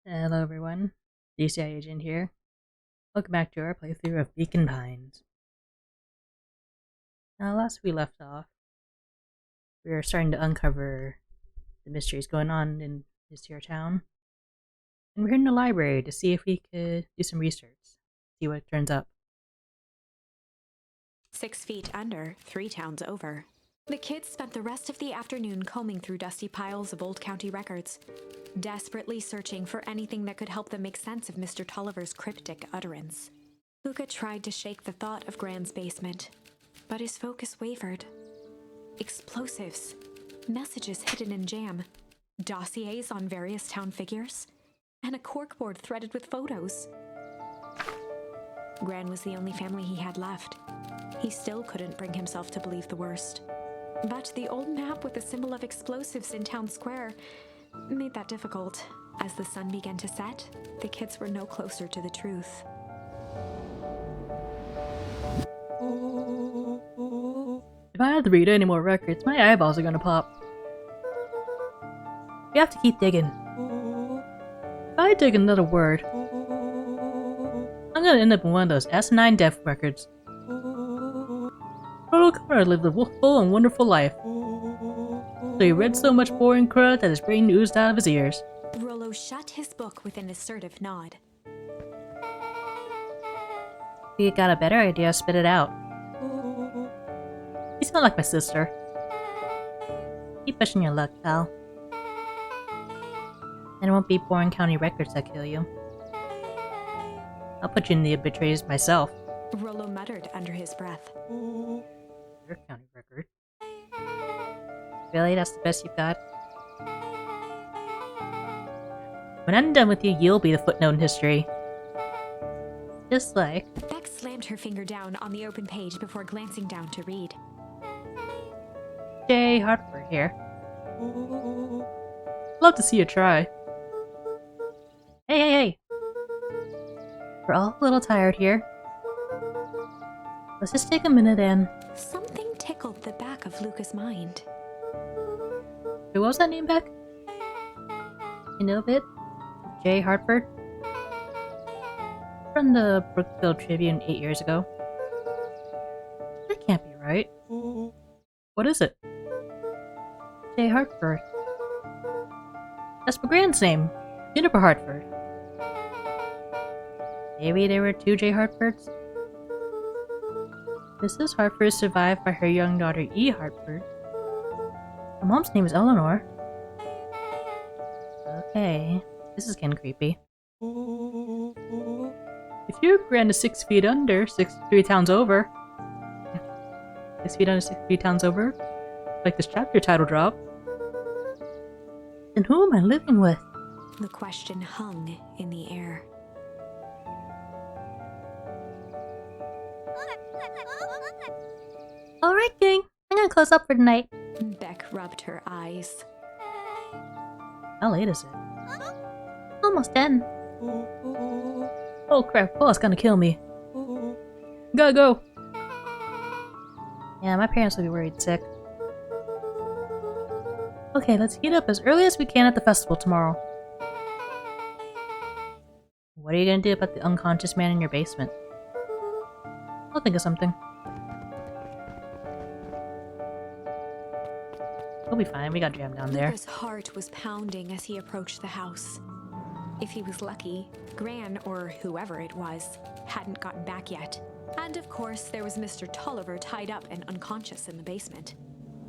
Hello everyone, DCI Agent here. Welcome back to our playthrough of Beacon Pines. Now, last we left off, we were starting to uncover the mysteries going on in this here town. And we're in the library to see if we could do some research, see what turns up. 6 feet under, 3 towns over. The kids spent the rest of the afternoon combing through dusty piles of old county records, desperately searching for anything that could help them make sense of Mr. Tolliver's cryptic utterance. Luca tried to shake the thought of Gran's basement, but his focus wavered. Explosives, messages hidden in jam, dossiers on various town figures, and a corkboard threaded with photos. Gran was the only family he had left. He still couldn't bring himself to believe the worst. But the old map with the symbol of explosives in town square made that difficult. As the sun began to set, the kids were no closer to the truth. If I had to read any more records, my eyeballs are gonna pop. We have to keep digging. If I dig another word, I'm gonna end up in one of those asinine death records. Rollo Cummer lived a full and wonderful life. So he read so much boring crud that his brain oozed out of his ears. Rollo shut his book with an assertive nod. If you got a better idea, spit it out. You sound like my sister. Keep pushing your luck, pal. And it won't be boring county records that kill you. I'll put you in the obituaries myself. Rollo muttered under his breath. Your county record. Really? That's the best you've got? When I'm done with you, you'll be the footnote in history. Just like... Beck slammed her finger down on the open page before glancing down to read. J. Hartford here. Love to see you try. Hey! We're all a little tired here. Let's just take a minute and... Something tickled the back of Luca's mind. Who was that name back? You know a bit? J. Hartford? From the Brookfield Tribune 8 years ago. That can't be right. What is it? J. Hartford. That's my grand's name. Juniper Hartford. Maybe there were 2 J. Hartfords? Mrs. Hartford is survived by her young daughter E. Hartford. Her mom's name is Eleanor. Okay, this is getting creepy. If your grand is 6 feet under, 63 towns over. 6 feet under, 63 towns over? Like this chapter title drop. Then who am I living with? The question hung in the air. Alright, gang. I'm gonna close up for tonight. Beck rubbed her eyes. How late is it? Almost 10. Oh crap, Paul's gonna kill me. Gotta go. Yeah, my parents will be worried sick. Okay, let's heat up as early as we can at the festival tomorrow. What are you gonna do about the unconscious man in your basement? I'll think of something. We'll be fine, we got jam down there. Luca's heart was pounding as he approached the house. If he was lucky, Gran, or whoever it was, hadn't gotten back yet. And of course, there was Mr. Tolliver tied up and unconscious in the basement.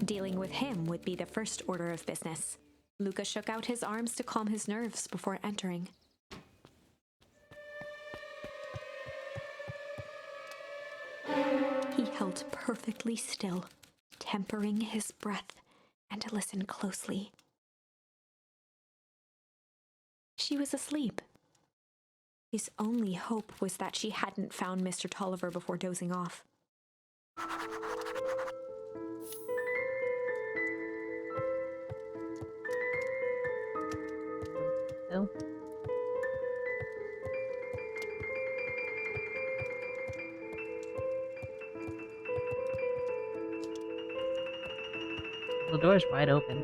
Dealing with him would be the first order of business. Luca shook out his arms to calm his nerves before entering. He held perfectly still, tempering his breath, and listened closely. She was asleep. His only hope was that she hadn't found Mr. Tolliver before dozing off. Still. The door's wide open.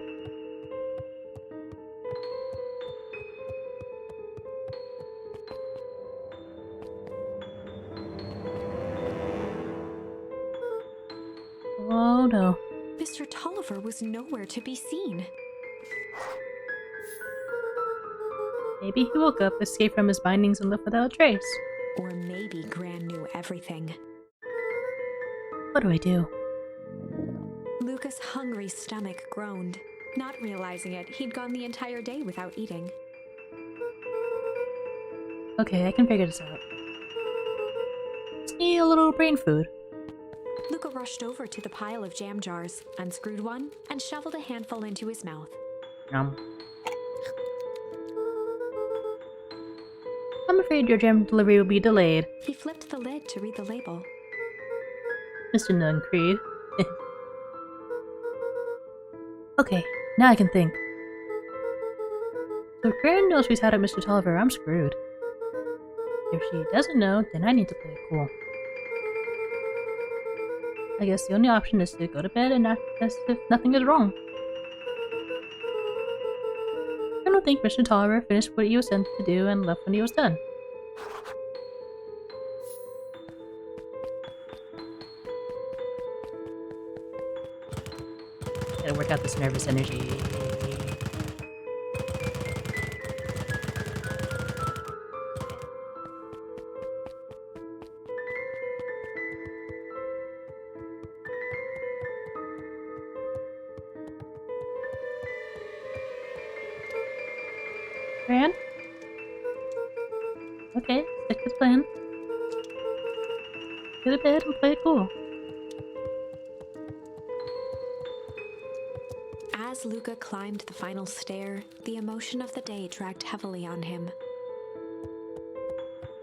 no. Mr. Tolliver was nowhere to be seen. Maybe he woke up, escaped from his bindings, and left without a trace. Or maybe Gran knew everything. What do I do? Luca's hungry stomach groaned. Not realizing it, he'd gone the entire day without eating. Okay, I can figure this out. Just need a little brain food. Luca rushed over to the pile of jam jars, unscrewed one, and shoveled a handful into his mouth. I'm afraid your jam delivery will be delayed. He flipped the lid to read the label. Mr. Nuncreed. Okay, now I can think. So if Gran knows she's had at Mr. Tolliver, I'm screwed. If she doesn't know, then I need to play it cool. I guess the only option is to go to bed and act as if nothing is wrong. I don't think Mr. Tolliver finished what he was sent to do and left when he was done. Gotta work out this nervous energy. Gran? Okay, stick to the plan. Go to bed and play it cool. As Luca climbed the final stair, the emotion of the day dragged heavily on him.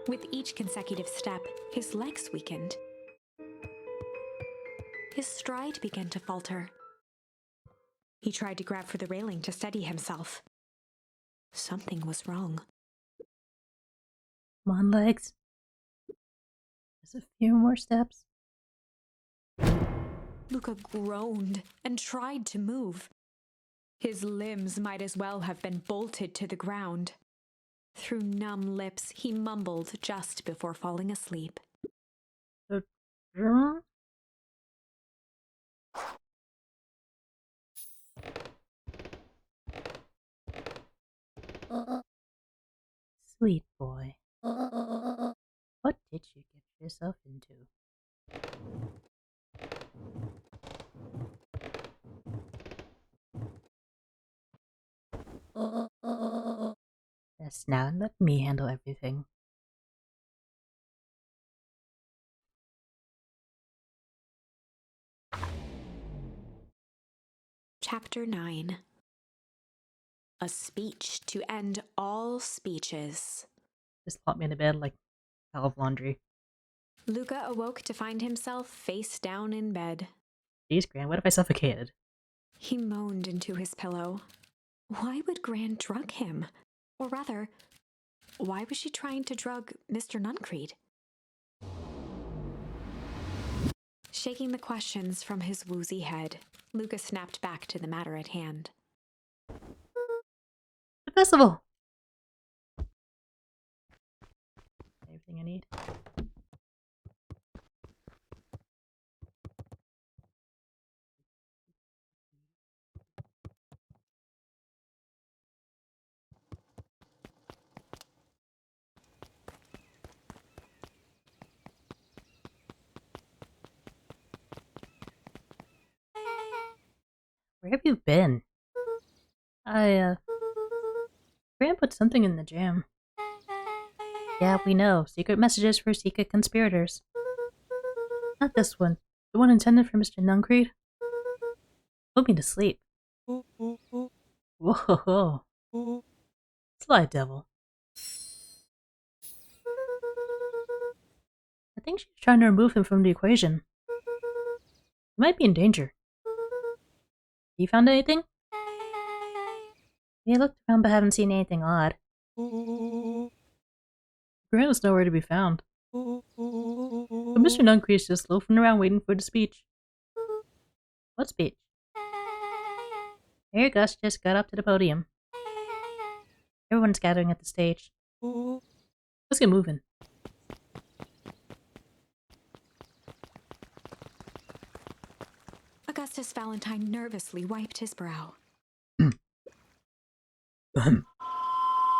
With each consecutive step, his legs weakened. His stride began to falter. He tried to grab for the railing to steady himself. Something was wrong. Come on, legs. Just a few more steps. Luca groaned and tried to move. His limbs might as well have been bolted to the ground. Through numb lips, he mumbled just before falling asleep. Sweet boy. What did you get yourself into? Yes, now let me handle everything. Chapter 9. A speech to end all speeches. Just plop me in the bed like a pile of laundry. Luca awoke to find himself face down in bed. Jeez, Gran, what if I suffocated? He moaned into his pillow. Why would Gran drug him? Or rather, why was she trying to drug Mr. Nuncreed? Shaking the questions from his woozy head, Luca snapped back to the matter at hand. The festival! Everything I need. Where have you been? Gran put something in the jam. Yeah, we know. Secret messages for secret conspirators. Not this one. The one intended for Mr. Nuncreed. Put me to sleep. Whoa. Sly devil. I think she's trying to remove him from the equation. He might be in danger. You found anything? We looked around but haven't seen anything odd. Gran is nowhere to be found. But Mr. Nuncreed is just loafing around waiting for the speech. What speech? Here, Gus just got up to the podium. Everyone's gathering at the stage. Let's get moving. A Augustus Valentine nervously wiped his brow. Is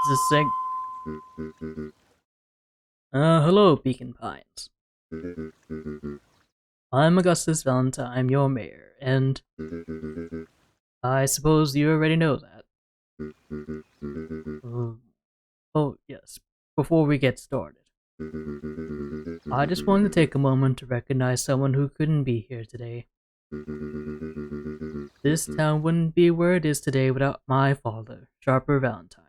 this thing? Hello, Beacon Pines. I'm Augustus Valentine, your mayor, and I suppose you already know that. Oh, yes. Before we get started, I just wanted to take a moment to recognize someone who couldn't be here today. This town wouldn't be where it is today without my father, Sharper Valentine.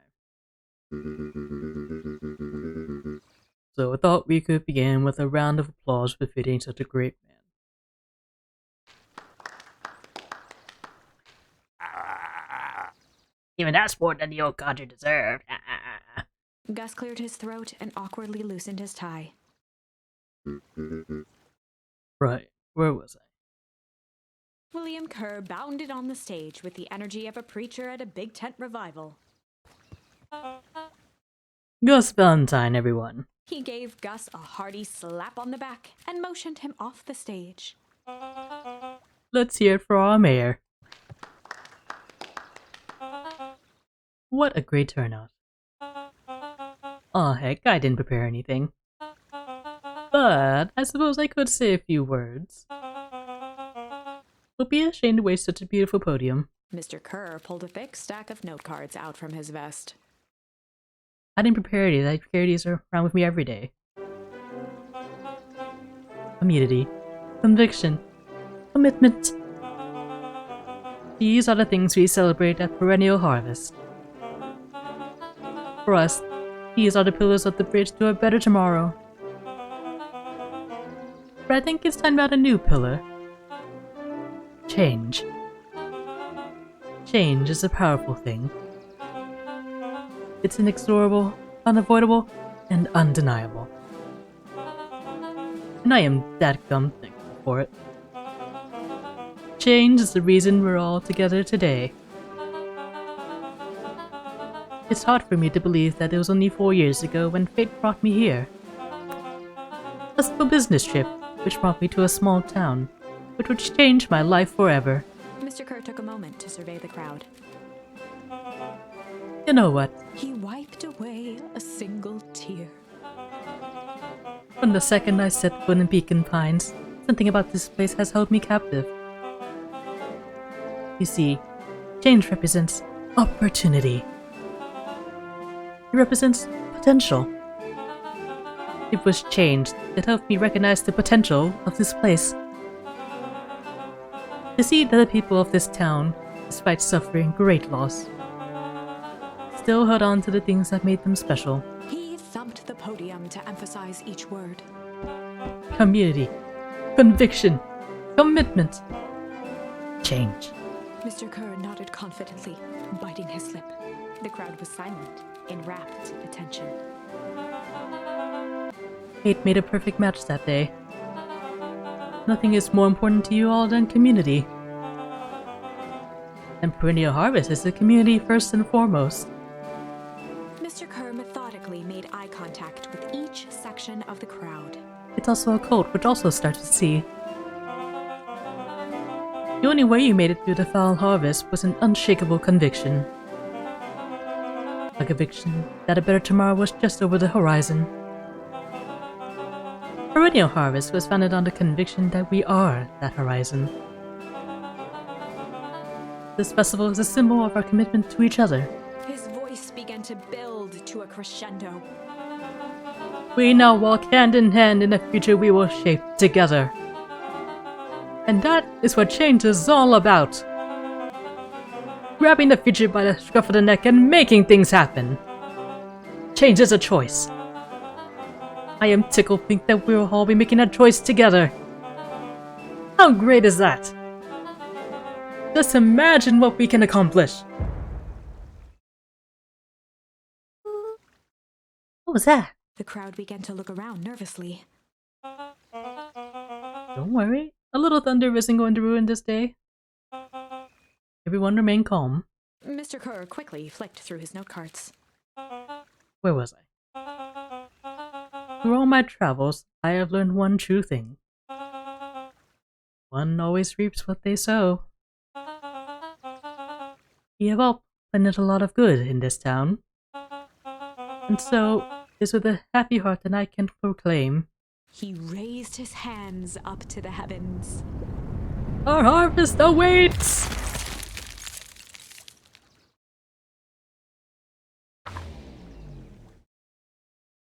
So I thought we could begin with a round of applause befitting such a great man. Even that's more than the old codger deserved. Gus cleared his throat and awkwardly loosened his tie. Right, where was I? William Kerr bounded on the stage with the energy of a preacher at a big tent revival. Gus Valentine, everyone. He gave Gus a hearty slap on the back and motioned him off the stage. Let's hear it for our mayor. What a great turnout. Aw, heck, I didn't prepare anything. But I suppose I could say a few words. Would be a shame to waste such a beautiful podium. Mr. Kerr pulled a thick stack of note cards out from his vest. I didn't prepare these. I carry these around with me every day. Community, conviction, commitment. These are the things we celebrate at Perennial Harvest. For us, these are the pillars of the bridge to a better tomorrow. But I think it's time to add a new pillar. Change. Change is a powerful thing. It's inexorable, unavoidable, and undeniable. And I am dadgum thankful for it. Change is the reason we're all together today. It's hard for me to believe that it was only 4 years ago when fate brought me here. A simple business trip, which brought me to a small town, which would change my life forever. Mr. Kerr took a moment to survey the crowd. You know what? He wiped away a single tear. From the second I set foot in Beacon Pines, something about this place has held me captive. You see, change represents opportunity. It represents potential. It was change that helped me recognize the potential of this place. To see that the people of this town, despite suffering great loss, still held on to the things that made them special. He thumped the podium to emphasize each word. Community, conviction, commitment, change. Mr. Kerr nodded confidently, biting his lip. The crowd was silent, in rapt attention. Fate made a perfect match that day. Nothing is more important to you all than community. And Perennial Harvest is the community first and foremost. Mr. Kerr methodically made eye contact with each section of the crowd. It's also a cult which also starts with C. The only way you made it through the foul harvest was an unshakable conviction. A conviction that a better tomorrow was just over the horizon. Perennial Harvest was founded on the conviction that we are that horizon. This festival is a symbol of our commitment to each other. His voice began to build to a crescendo. We now walk hand in hand in a future we will shape together. And that is what change is all about. Grabbing the future by the scruff of the neck and making things happen. Change is a choice. I am tickled to think that we'll all be making that choice together. How great is that? Just imagine what we can accomplish. What was that? The crowd began to look around nervously. Don't worry, a little thunder isn't going to ruin this day. Everyone remain calm. Mr. Kerr quickly flicked through his note cards. Where was I? Through all my travels, I have learned one true thing. One always reaps what they sow. We have all planted a lot of good in this town. And so, it's with a happy heart that I can proclaim, He raised his hands up to the heavens. our harvest awaits!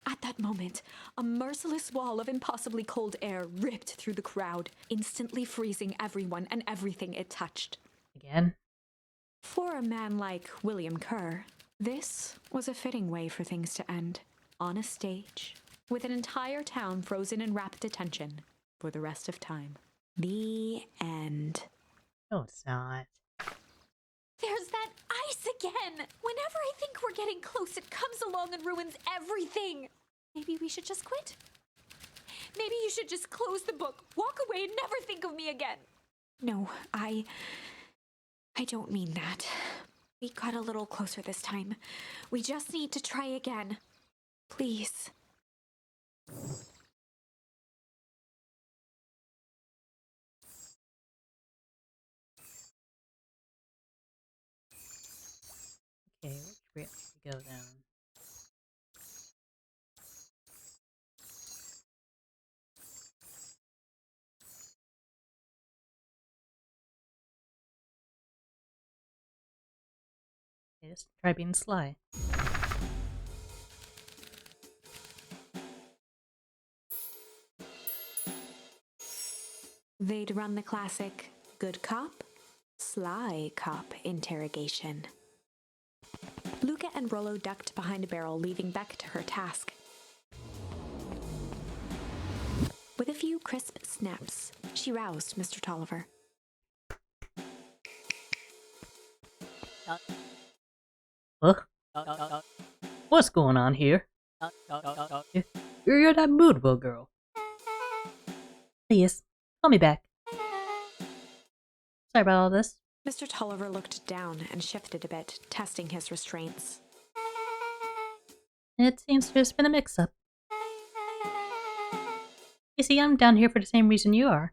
At that moment, a merciless wall of impossibly cold air ripped through the crowd, instantly freezing everyone and everything it touched. Again? For a man like William Kerr, this was a fitting way for things to end. On a stage, with an entire town frozen in rapt attention for the rest of time. The end. No, it's not. There's that ice again! Whenever I think we're getting close, it comes along and ruins everything! Maybe we should just quit? Maybe you should just close the book, walk away, and never think of me again! No, I don't mean that. We got a little closer this time. We just need to try again. Please. Okay, which route should we go down? Okay, just try being sly. They'd run the classic good cop, sly cop interrogation. Luca and Rollo ducked behind a barrel, leaving Beck to her task. With a few crisp snaps, she roused Mr. Tolliver. Huh? What's going on here? You're in that mood, Will girl. Please, call me back. Sorry about all this. Mr. Tolliver looked down and shifted a bit, testing his restraints. It seems to have been a mix-up. You see, I'm down here for the same reason you are.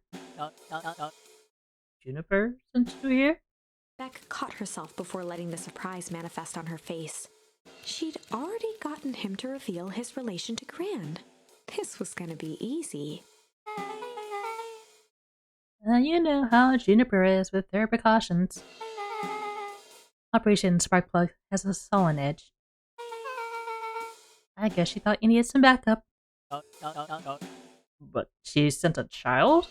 Juniper sent you here? Beck caught herself before letting the surprise manifest on her face. She'd already gotten him to reveal his relation to Gran. This was gonna be easy. You know how Juniper is with their precautions. Operation Sparkplug has a sullen edge. I guess she thought you needed some backup. But she sent a child?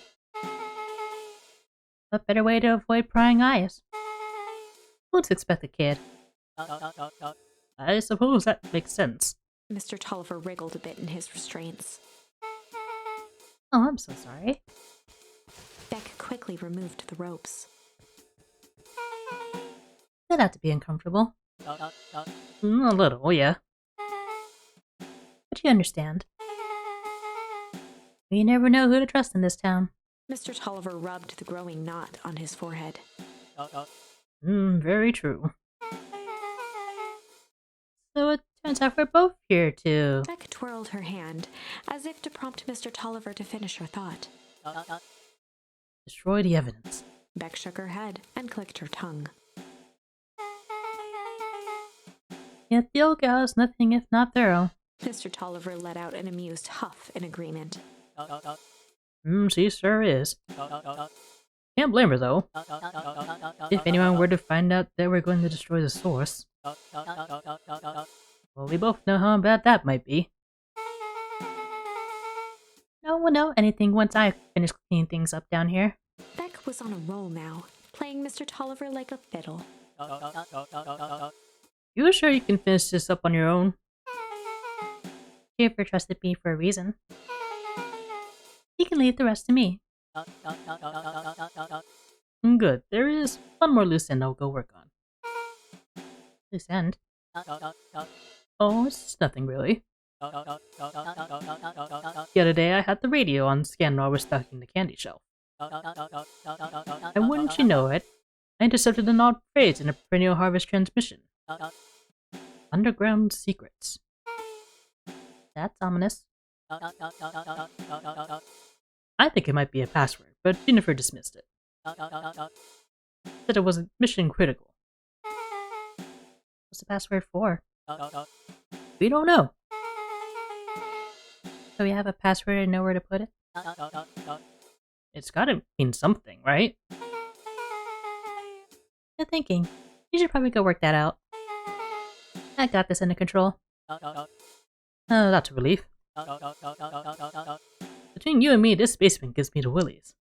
What better way to avoid prying eyes? Who'd expect a kid? I suppose that makes sense. Mr. Tolliver wriggled a bit in his restraints. Oh, I'm so sorry. Beck quickly removed the ropes. That had to be uncomfortable. A little, yeah. But you understand. We never know who to trust in this town. Mr. Tolliver rubbed the growing knot on his forehead. Very true. So it turns out we're both here to... Beck twirled her hand, as if to prompt Mr. Tolliver to finish her thought. destroy the evidence. Beck shook her head and clicked her tongue. Yet the old gal is nothing if not thorough. Mr. Tolliver let out an amused huff in agreement. She sure is. Can't blame her, though. If anyone were to find out that we're going to destroy the source, well, we both know how bad that might be. No one will know anything once I finish cleaning things up down here. Beck was on a roll now, playing Mr. Tolliver like a fiddle. You sure you can finish this up on your own? Jennifer trusted me for a reason. He can leave the rest to me. Good. There is one more loose end I'll go work on. Loose end? Oh, it's nothing really. The other day I had the radio on scan while I was stocking the candy shelf. And wouldn't you know it, I intercepted an odd phrase in a perennial harvest transmission. Underground secrets. That's ominous. I think it might be a password, but Jennifer dismissed it. Said it wasn't mission critical. What's the password for? We don't know. So we have a password and know where to put it? It's gotta mean something, right? Good thinking. You should probably go work that out. I got this under control. That's a relief. Between you and me, this basement gives me the willies.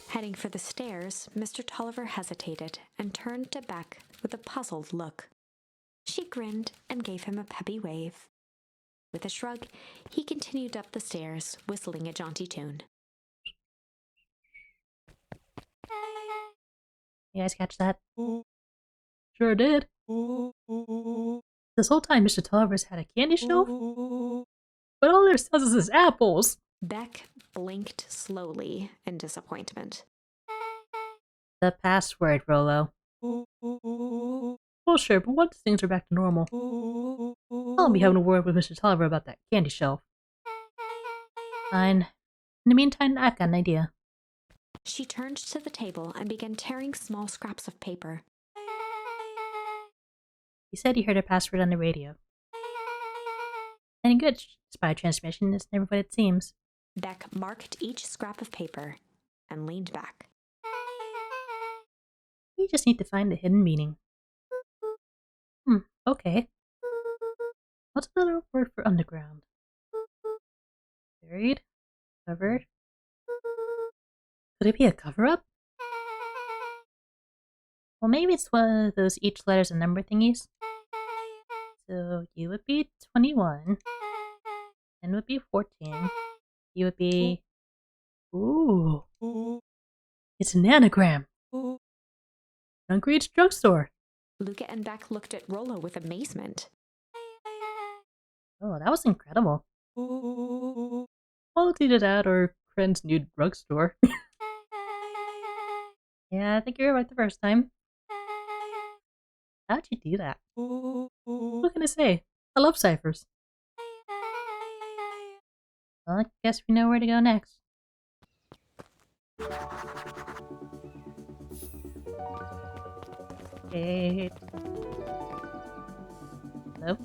Heading for the stairs, Mr. Tolliver hesitated and turned to Beck with a puzzled look. She grinned and gave him a peppy wave. With a shrug, he continued up the stairs, whistling a jaunty tune. You guys catch that? Sure did. This whole time, Mr. Tolliver's had a candy shelf, but all there sells is apples. Beck blinked slowly in disappointment. The password, Rolo. Well, sure, but once things are back to normal, I'll be having a word with Mr. Tolliver about that candy shelf. Fine. In the meantime, I've got an idea. She turned to the table and began tearing small scraps of paper. He said he heard a password on the radio. Any good spy transmission is never what it seems. Beck marked each scrap of paper and leaned back. We just need to find the hidden meaning. Okay. What's another word for underground? Buried? Covered? Could it be a cover-up? Well, maybe it's one of those each letter's a number thingies. So you would be 21. N would be 14. You would be... Ooh. It's an anagram. Hungry Eats Drugstore. Luca and Beck looked at Rolo with amazement. Oh, that was incredible. Well, it's either that or Kren's new drugstore. Yeah, I think you were right the first time. How'd you do that? What can I say? I love ciphers. Well, I guess we know where to go next. Hey. Hello?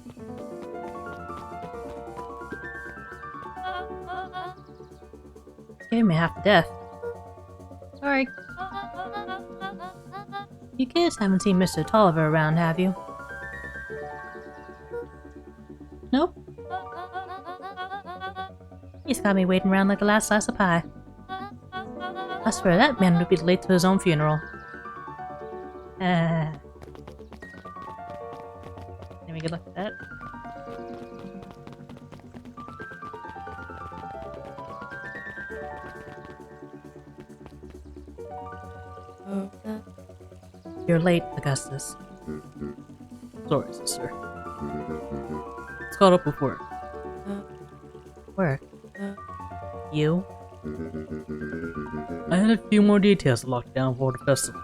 Scared me half to death. Sorry. You kids haven't seen Mr. Tolliver around, have you? Nope. He's got me waiting around like the last slice of pie. I swear that man would be late to his own funeral. Can we good luck at that? You're late, Augustus. Sorry, sister. It's caught up with work. Work? You? I had a few more details to lock down for the festival.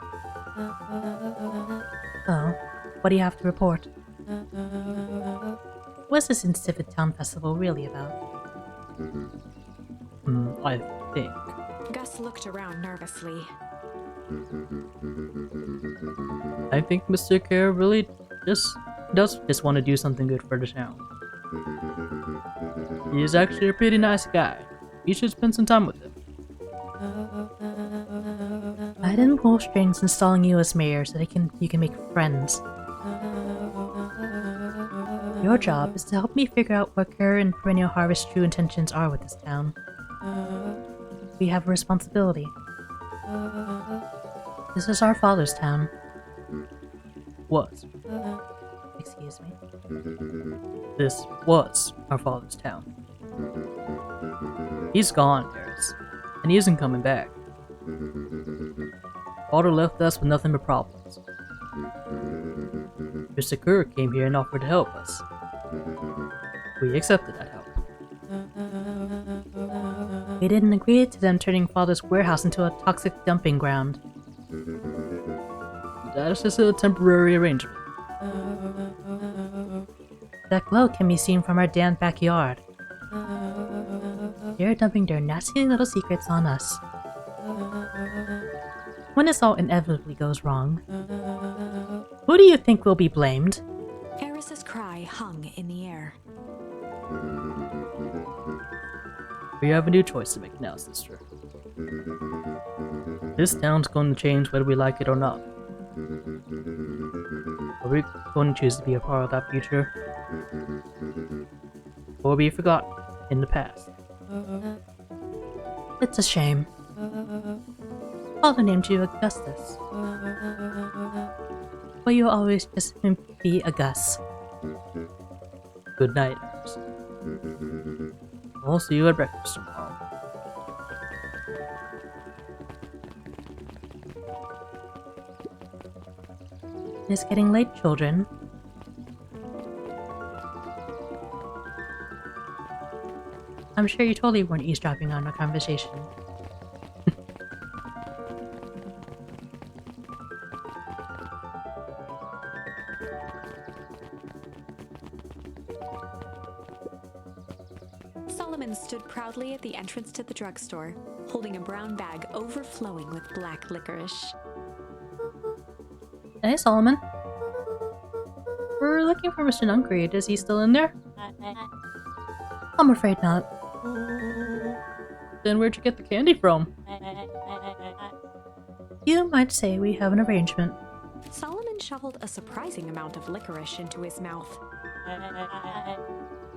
Oh, what do you have to report? What's this Insipid Town Festival really about? I think. Gus looked around nervously. I think Mr. Kerr really does just want to do something good for the town. He is actually a pretty nice guy. You should spend some time with him. I didn't pull strings installing you as mayor so that you can make friends. Your job is to help me figure out what Kerr and Perennial Harvest's true intentions are with this town. We have a responsibility. This is our father's town. Was. Excuse me. This was our father's town. He's gone, Harris, and he isn't coming back. Father left us with nothing but problems. Mr. Kerr came here and offered to help us. We accepted that help. We didn't agree to them turning Father's warehouse into a toxic dumping ground. That is just a temporary arrangement. That glow can be seen from our damn backyard. They're dumping their nasty little secrets on us. When this all inevitably goes wrong, who do you think will be blamed? Eris's cry hung in the air. We have a new choice to make now, sister. This town's going to change whether we like it or not. Are we going to choose to be a part of that future? Or be forgotten in the past? It's a shame. Father named you Augustus. But you'll always just be a Gus. Good night, Eris. I'll see you at breakfast tomorrow. It's getting late, children. I'm sure you totally weren't eavesdropping on our conversation. Solomon stood proudly at the entrance to the drugstore, holding a brown bag overflowing with black licorice. Hey, Solomon. We're looking for Mr. Nuncreed. Is he still in there? I'm afraid not. Then where'd you get the candy from? You might say we have an arrangement. Solomon shoveled a surprising amount of licorice into his mouth.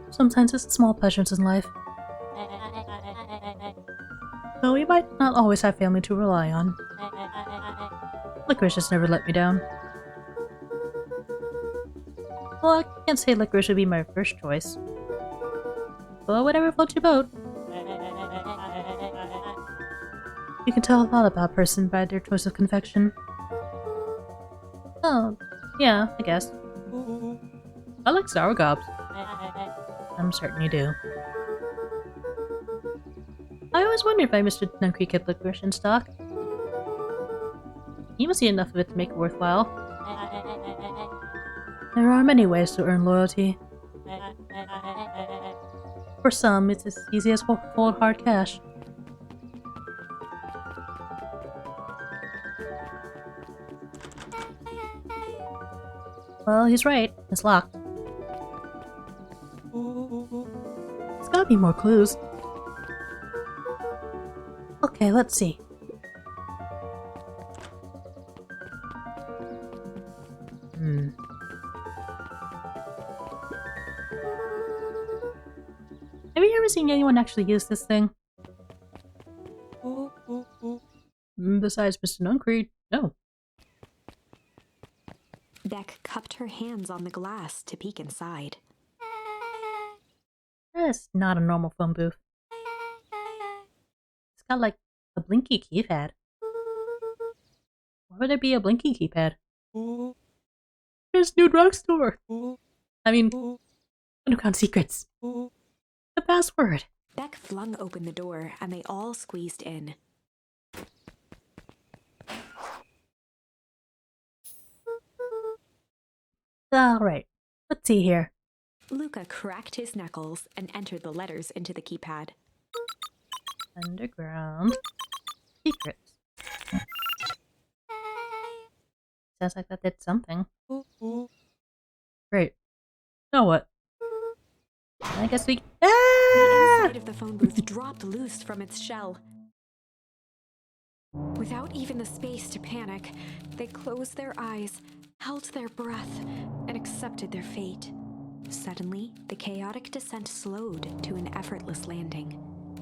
Sometimes it's the small pleasures in life. Though we might not always have family to rely on. Licorice has never let me down. Well, I can't say licorice would be my first choice. But whatever floats your boat. You can tell a lot about a person by their choice of confection. Oh, yeah, I guess. I like sour gobs. I'm certain you do. I always wondered why Mr. Nuncreed kept licorice in stock. He must eat enough of it to make it worthwhile. There are many ways to earn loyalty. For some, it's as easy as cold hard cash. Well, he's right. It's locked. There's gotta be more clues. Okay, let's see. Have you ever seen anyone actually use this thing? Besides Mr. Nuncreed, no. Beck cupped her hands on the glass to peek inside. That's not a normal phone booth. It's got like a blinky keypad. Why would there be a blinky keypad? There's new drugstore. I mean, Underground Secrets. The password. Beck flung open the door and they all squeezed in. Alright, let's see here. Luca cracked his knuckles and entered the letters into the keypad. Underground Secrets. Sounds like that did something. Great. Now what? I guess we... The inside of the phone booth dropped loose from its shell. Without even the space to panic, they closed their eyes, held their breath, and accepted their fate. Suddenly, the chaotic descent slowed to an effortless landing.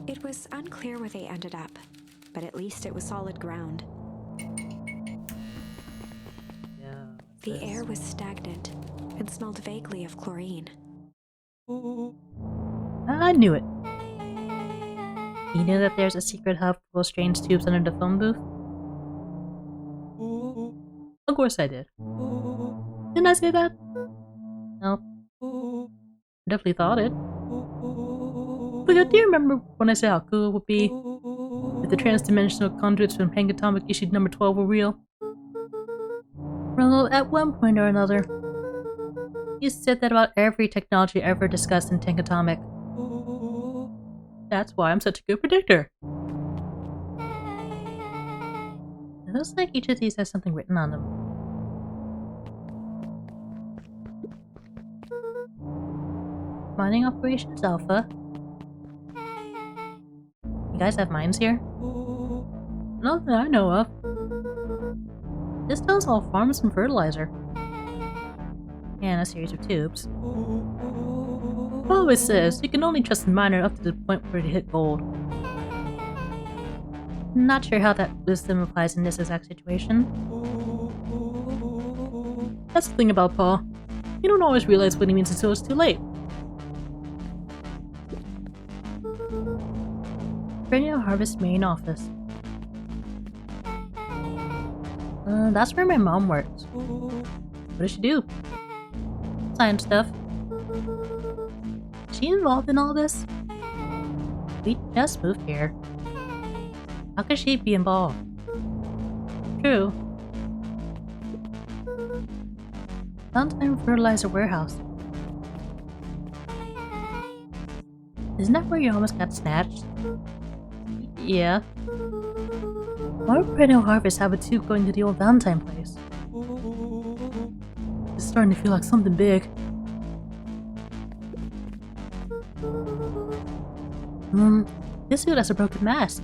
It was unclear where they ended up, but at least it was solid ground. Yeah, The air was stagnant and smelled vaguely of chlorine. I knew it. You knew that there's a secret hub full of strange tubes under the phone booth? Of course I did. Didn't I say that? No. Definitely thought it. But do you remember when I said how cool it would be if the transdimensional conduits from Tankatomic issue number 12 were real? Well, at one point or another, you said that about every technology ever discussed in Tankatomic. That's why I'm such a good predictor. It looks like each of these has something written on them. Mining Operations Alpha. You guys have mines here? Not that I know of. This tells all farms and fertilizer. And a series of tubes. It always says you can only trust the miner up to the point where they hit gold. Not sure how that wisdom applies in this exact situation. That's the thing about Paul. You don't always realize what he means until it's too late. Perennial Harvest main office. That's where my mom works. What does she do? Science stuff. Is she involved in all this? We just moved here. How could she be involved? True. Downtime Fertilizer Warehouse. Isn't that where you almost got snatched? Yeah. Why would Perennial Harvest have a tube going to the old Valentine place? It's starting to feel like something big. This suit has a broken mask.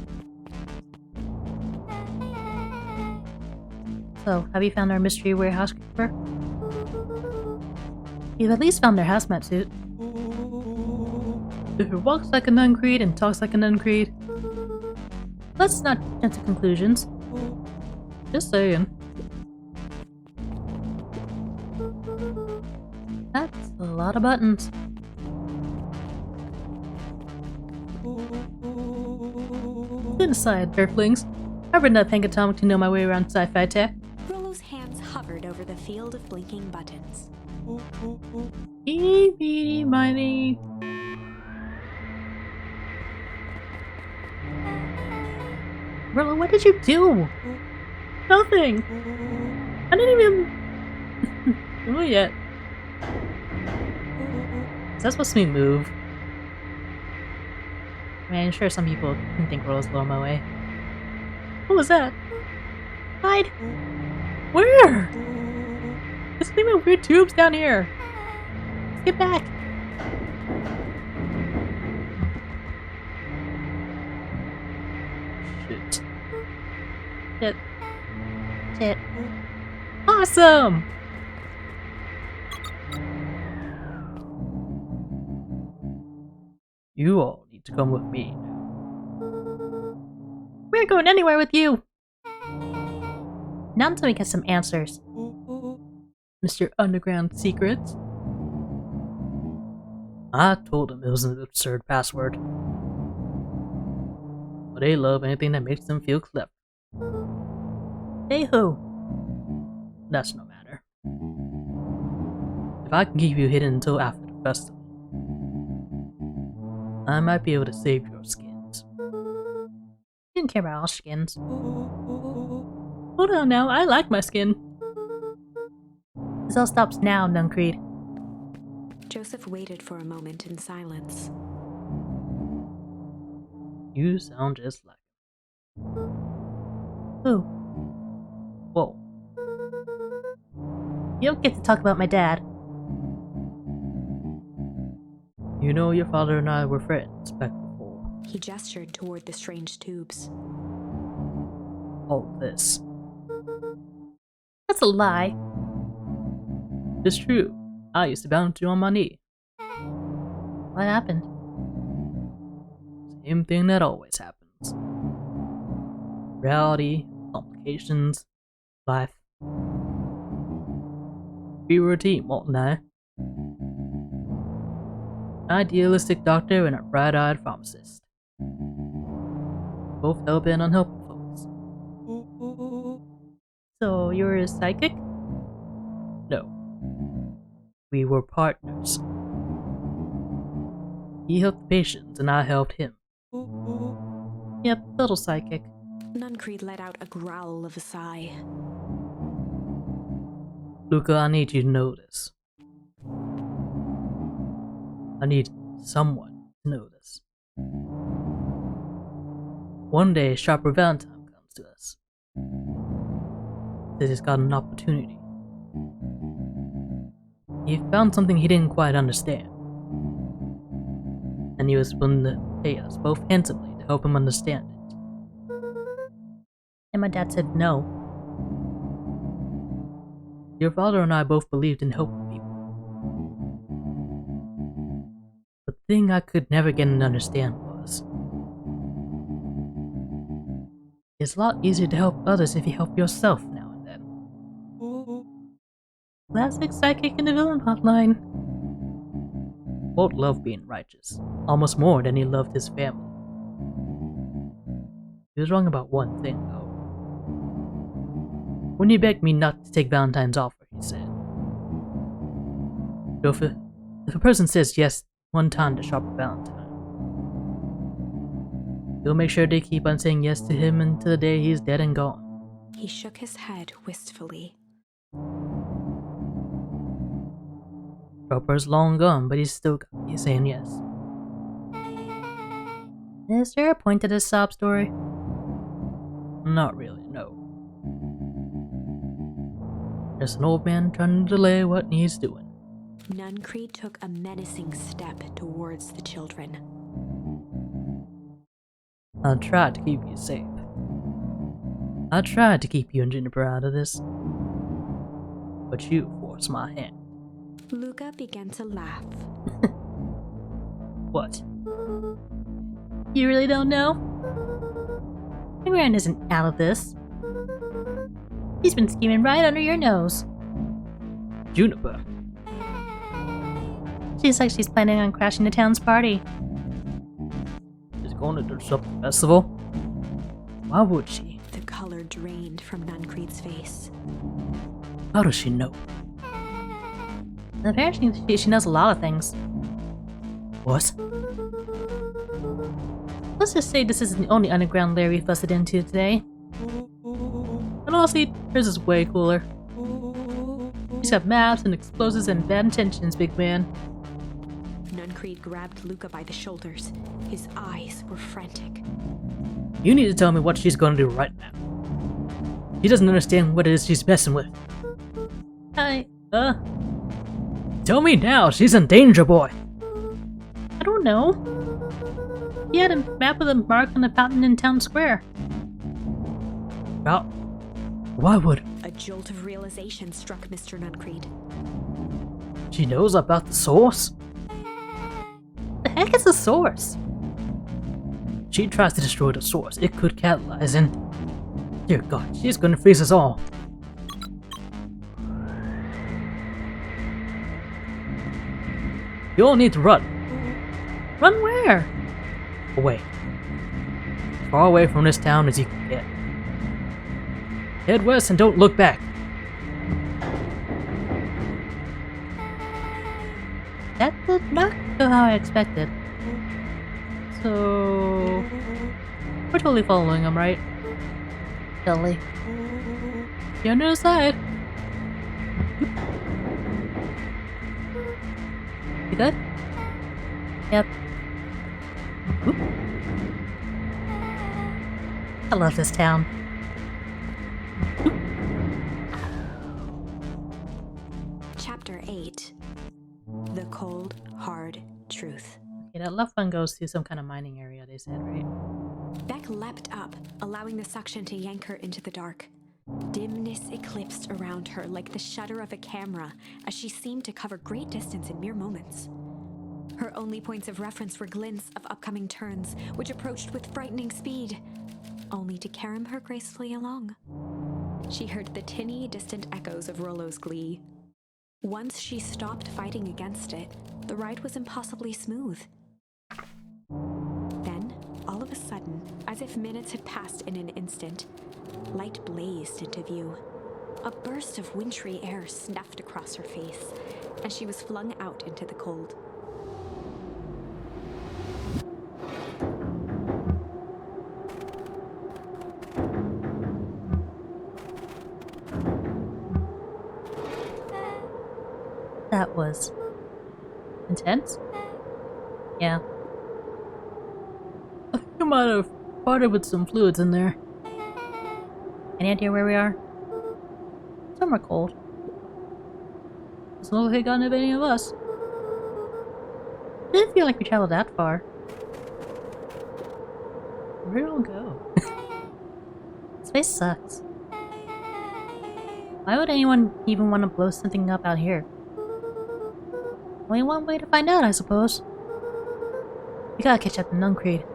So, have you found our mystery warehouse keeper? You've at least found their hazmat suit. If it walks like a Nuncreed and talks like a Nuncreed, let's not jump to conclusions. Just saying. That's a lot of buttons. Aside, Earthlings. I've read enough Atomic to know my way around sci-fi tech. Rollo's hands hovered over the field of blinking buttons. Eeny, meeny, miny. Rollo, what did you do? Nothing. I didn't even do it yet. Is that supposed to mean move? I mean, I'm sure some people can think Rollo's blowing my way. What was that? Hide! Where? There's something about weird tubes down here. Let's get back. Shit. Shit. Shit. Awesome! You all need to come with me now. We're going anywhere with you! Now until we get some answers. Mr. Underground Secrets? I told him it was an absurd password. But they love anything that makes them feel clever. They who? That's no matter. If I can keep you hidden until after the festival, I might be able to save your skins. You don't care about all skins. Hold on now, I like my skin. This all stops now, Nuncreed. Joseph waited for a moment in silence. You sound just like him. Who? Whoa. You don't get to talk about my dad. You know your father and I were friends back before. He gestured toward the strange tubes. All this. That's a lie. It's true. I used to bounce you on my knee. What happened? Same thing that always happens. Reality, complications, life. We were a team, Walt and I. An idealistic doctor and a bright-eyed pharmacist. Both hell-bent on helping folks. So you're a psychic? No. We were partners. He helped the patients and I helped him. Yep, little psychic. Nuncreed let out a growl of a sigh. Luca, I need you to know this. I need someone to know this. One day, Sharper Valentine comes to us. Says he's got an opportunity. He found something he didn't quite understand. And he was willing to pay us both handsomely to help him understand it. And my dad said no. Your father and I both believed in helping people. The thing I could never get and understand was, it's a lot easier to help others if you help yourself now and then. Classic sidekick in the villain hotline. Walt loved being righteous, almost more than he loved his family. He was wrong about one thing, though. When he begged me not to take Valentine's offer, he said, if a person says yes one time to Sharper Valentine, he'll make sure they keep on saying yes to him until the day he's dead and gone. He shook his head wistfully. Sharper's long gone, but he's still got me saying yes. Is there a point to this sob story? Not really, no. Just an old man trying to delay what needs doing. Nuncreed took a menacing step towards the children. I tried to keep you safe. I tried to keep you and Juniper out of this. But you forced my hand. Luca began to laugh. What? You really don't know? Grand isn't out of this. He's been scheming right under your nose. Juniper? Seems like she's planning on crashing the town's party. She's going to disrupt the festival? Why would she? The color drained from Nuncreed's face. How does she know? Apparently, she knows a lot of things. What? Let's just say this isn't the only underground lair we busted into today. And honestly, hers is way cooler. She's got maps and explosives and bad intentions, big man. Nuncreed grabbed Luca by the shoulders. His eyes were frantic. You need to tell me what she's going to do right now. She doesn't understand what it is she's messing with. Tell me now, she's in danger, boy. I don't know. He had a map of the mark on the fountain in town square. Well, why would A jolt of realization struck Mr. Nuncreed. she knows about the source? The heck is the source? She tries to destroy the source. It could catalyze and... Dear God, she's gonna freeze us all. You all need to run. Run where? Away. As far away from this town as you can get. Head west and don't look back. That did not go how I expected. So... we're totally following him, right? Totally. You're on the other side. You good? Yep. Oop. I love this town. Chapter 8. The Cold, Hard Truth. Okay, that left one goes to some kind of mining area, they said, right? Beck leapt up, allowing the suction to yank her into the dark. Dimness eclipsed around her like the shutter of a camera as she seemed to cover great distance in mere moments. Her only points of reference were glints of upcoming turns, which approached with frightening speed, only to carry her gracefully along. She heard the tinny, distant echoes of Rollo's glee. Once she stopped fighting against it, the ride was impossibly smooth. Then, all of a sudden, as if minutes had passed in an instant, light blazed into view. A burst of wintry air snuffed across her face, and she was flung out into the cold. That was... intense? Yeah. You might have farted with some fluids in there. Any idea where we are? Somewhere cold. Doesn't look like it got any of us. Didn't feel like we traveled that far. Where'd it all go? Space sucks. Why would anyone even want to blow something up out here? Only one way to find out, I suppose. We gotta catch up to Nuncreed.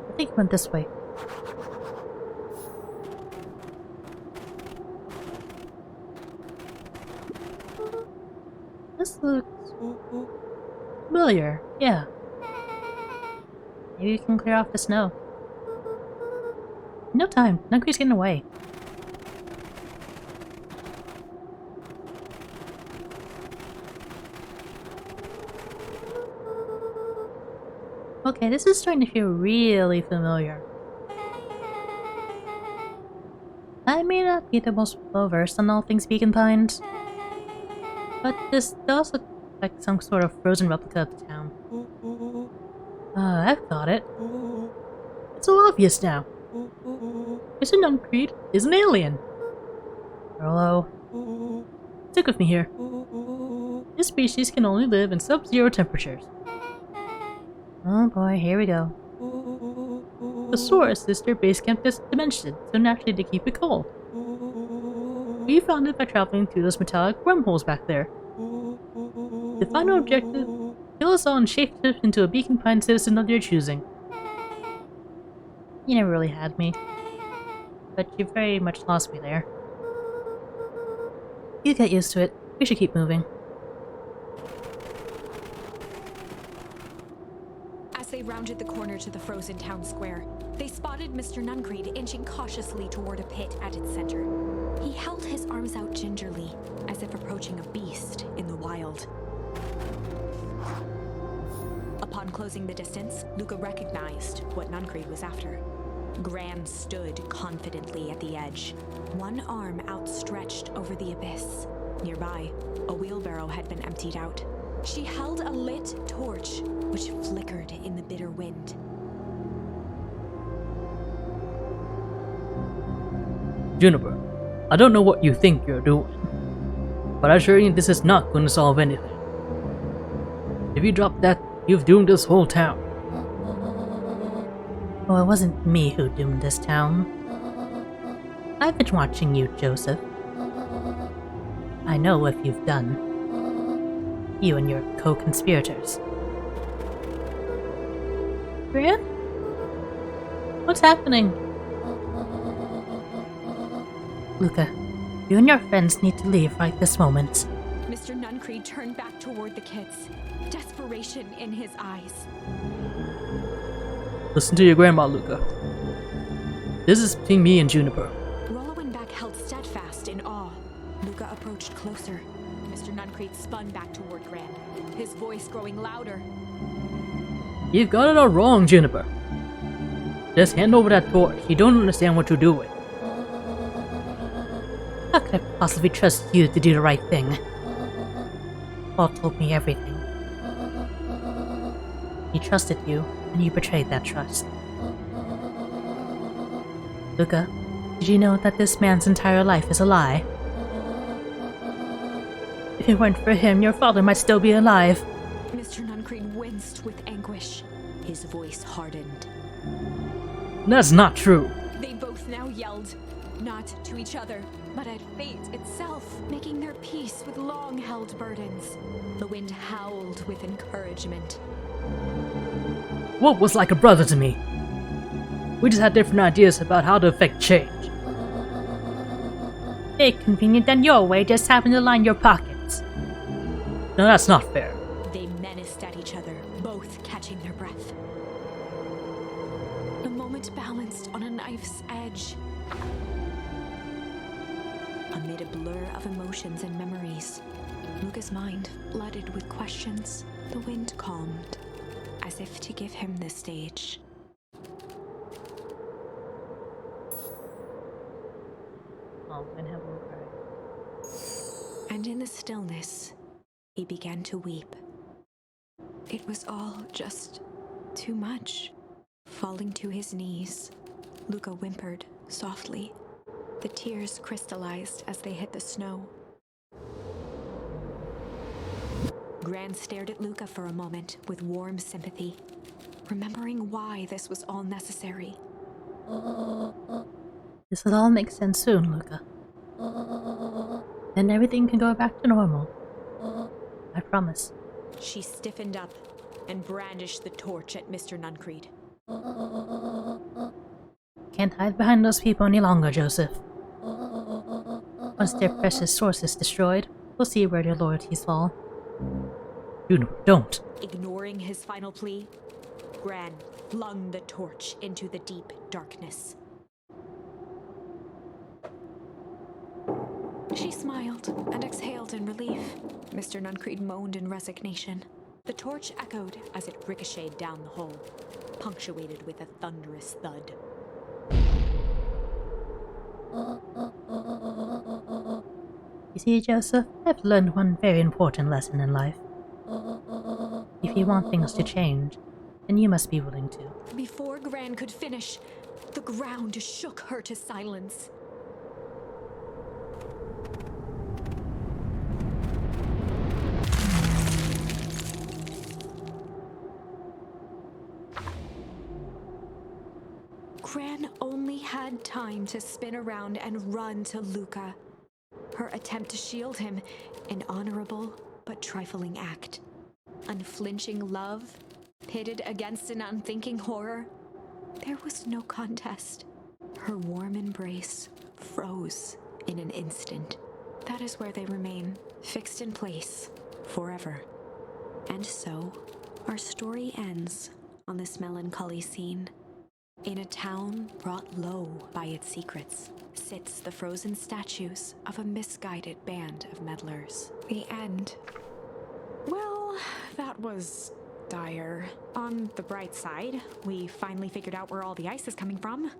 I think it went this way. This looks familiar. Yeah. Maybe we can clear off the snow. No time. Nuncreed's getting away. Okay, this is starting to feel really familiar. I may not be the most well-versed on all things Beacon Pines, but this does look like some sort of frozen replica of the town. I've got it. It's so obvious now. Mr. Nuncreed is an alien. Hello. Stick with me here. This species can only live in sub-zero temperatures. Oh boy, here we go. The Source is their base camp this dimension, so naturally they keep it cold. We found it by traveling through those metallic wormholes back there. The final objective: kill us all and shapeshift into a Beacon Pine citizen of your choosing. You never really had me, but you very much lost me there. You get used to it. We should keep moving. As they rounded the corner to the frozen town square, they spotted Mr. Nuncreed inching cautiously toward a pit at its center. He held his arms out gingerly, as if approaching a beast in the wild. Upon closing the distance, Luca recognized what Nuncreed was after. Gran stood confidently at the edge, one arm outstretched over the abyss. Nearby, a wheelbarrow had been emptied out. She held a lit torch, which flickered in the bitter wind. Juniper, I don't know what you think you're doing, but I assure you this is not going to solve anything. If you drop that, you've doomed this whole town. Oh, it wasn't me who doomed this town. I've been watching you, Joseph. I know what you've done. You and your co-conspirators. Gran? What's happening? Luca, you and your friends need to leave right this moment. Mr. Nuncreed turned back toward the kids, desperation in his eyes. Listen to your grandma, Luca. This is between me and Juniper. Rollo-Winback held steadfast in awe. Luca approached closer. Mr. Nuncreed spun back toward Gran, his voice growing louder. You've got it all wrong, Juniper. Just hand over that torch. You don't understand what you're doing. How could I possibly trust you to do the right thing? Paul told me everything. He trusted you, and you betrayed that trust. Luca, did you know that this man's entire life is a lie? If it weren't for him, your father might still be alive. Mr. Nuncreed winced with anguish. His voice hardened. That's not true. They both now yelled, not to each other, but at fate itself, making their peace with long-held burdens. The wind howled with encouragement. What was like a brother to me? We just had different ideas about how to effect change. Very convenient that your way just happened to line your pockets. No, that's not fair. They menaced at each other, both catching their breath. The moment balanced on a knife's edge. Amid a blur of emotions and memories, Luca's mind flooded with questions. The wind calmed, as if to give him the stage. Oh, and have a little cry. And in the stillness, he began to weep. It was all just too much. Falling to his knees, Luca whimpered softly. The tears crystallized as they hit the snow. Gran stared at Luca for a moment with warm sympathy, remembering why this was all necessary. This will all make sense soon, Luca. Then everything can go back to normal. I promise. She stiffened up and brandished the torch at Mr. Nuncreed. Can't hide behind those people any longer, Joseph. Once their precious source is destroyed, we'll see where their loyalties fall. Juniper, don't. Ignoring his final plea, Gran flung the torch into the deep darkness. She smiled and exhaled in relief. Mr. Nuncreed moaned in resignation. The torch echoed as it ricocheted down the hole, punctuated with a thunderous thud. You see, Joseph, I've learned one very important lesson in life. If you want things to change, then you must be willing to. Before Gran could finish, the ground shook her to silence. Gran only had time to spin around and run to Luca. Her attempt to shield him, an honorable but trifling act. Unflinching love, pitted against an unthinking horror. There was no contest. Her warm embrace froze in an instant. That is where they remain, fixed in place, forever. And so, our story ends on this melancholy scene. In a town brought low by its secrets, sits the frozen statues of a misguided band of meddlers. The end. Well, that was dire. On the bright side, we finally figured out where all the ice is coming from.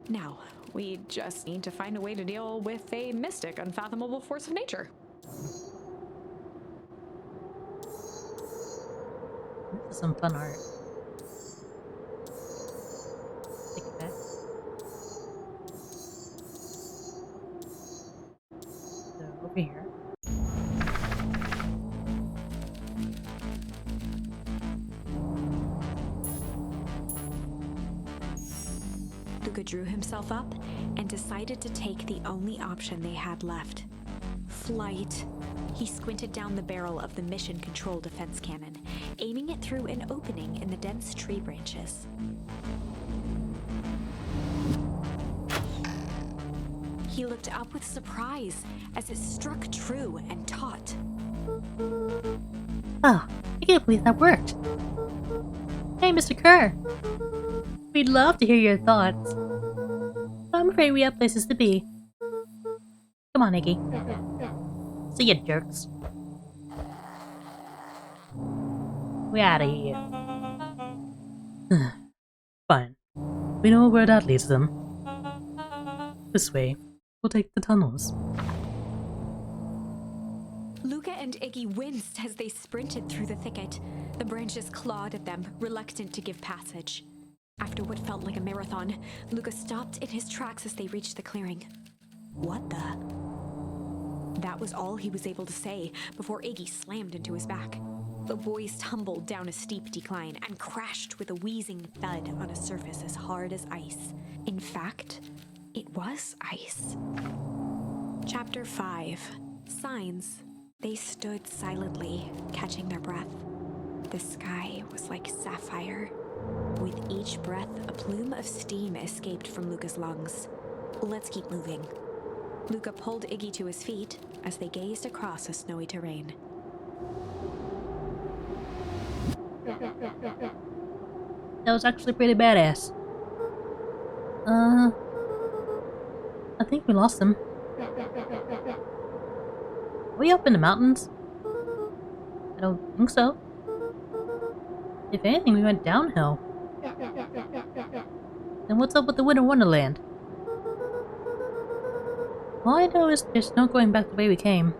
Now, we just need to find a way to deal with a mystic, unfathomable force of nature. This is some fun art. Take it back. So, over here. Luca drew himself up and decided to take the only option they had left. Flight. He squinted down the barrel of the mission control defense cannon, aiming it through an opening in the dense tree branches. He looked up with surprise as it struck true and taut. Oh, I can't believe that worked. Hey, Mr. Kerr. We'd love to hear your thoughts. But I'm afraid we have places to be. Come on, Iggy. See ya, jerks. We outta here. Fine. We know where that leads them. This way. We'll take the tunnels. Luca and Iggy winced as they sprinted through the thicket. The branches clawed at them, reluctant to give passage. After what felt like a marathon, Luca stopped in his tracks as they reached the clearing. What the? That was all he was able to say before Iggy slammed into his back. The boys tumbled down a steep decline and crashed with a wheezing thud on a surface as hard as ice. In fact, it was ice. Chapter 5. Signs. They stood silently, catching their breath. The sky was like sapphire. With each breath, a plume of steam escaped from Luca's lungs. Let's keep moving. Luca pulled Iggy to his feet as they gazed across a snowy terrain. That was actually pretty badass. I think we lost them. Are we up in the mountains? I don't think so. If anything, we went downhill. Then what's up with the Winter Wonderland? All I know is there's no going back the way we came.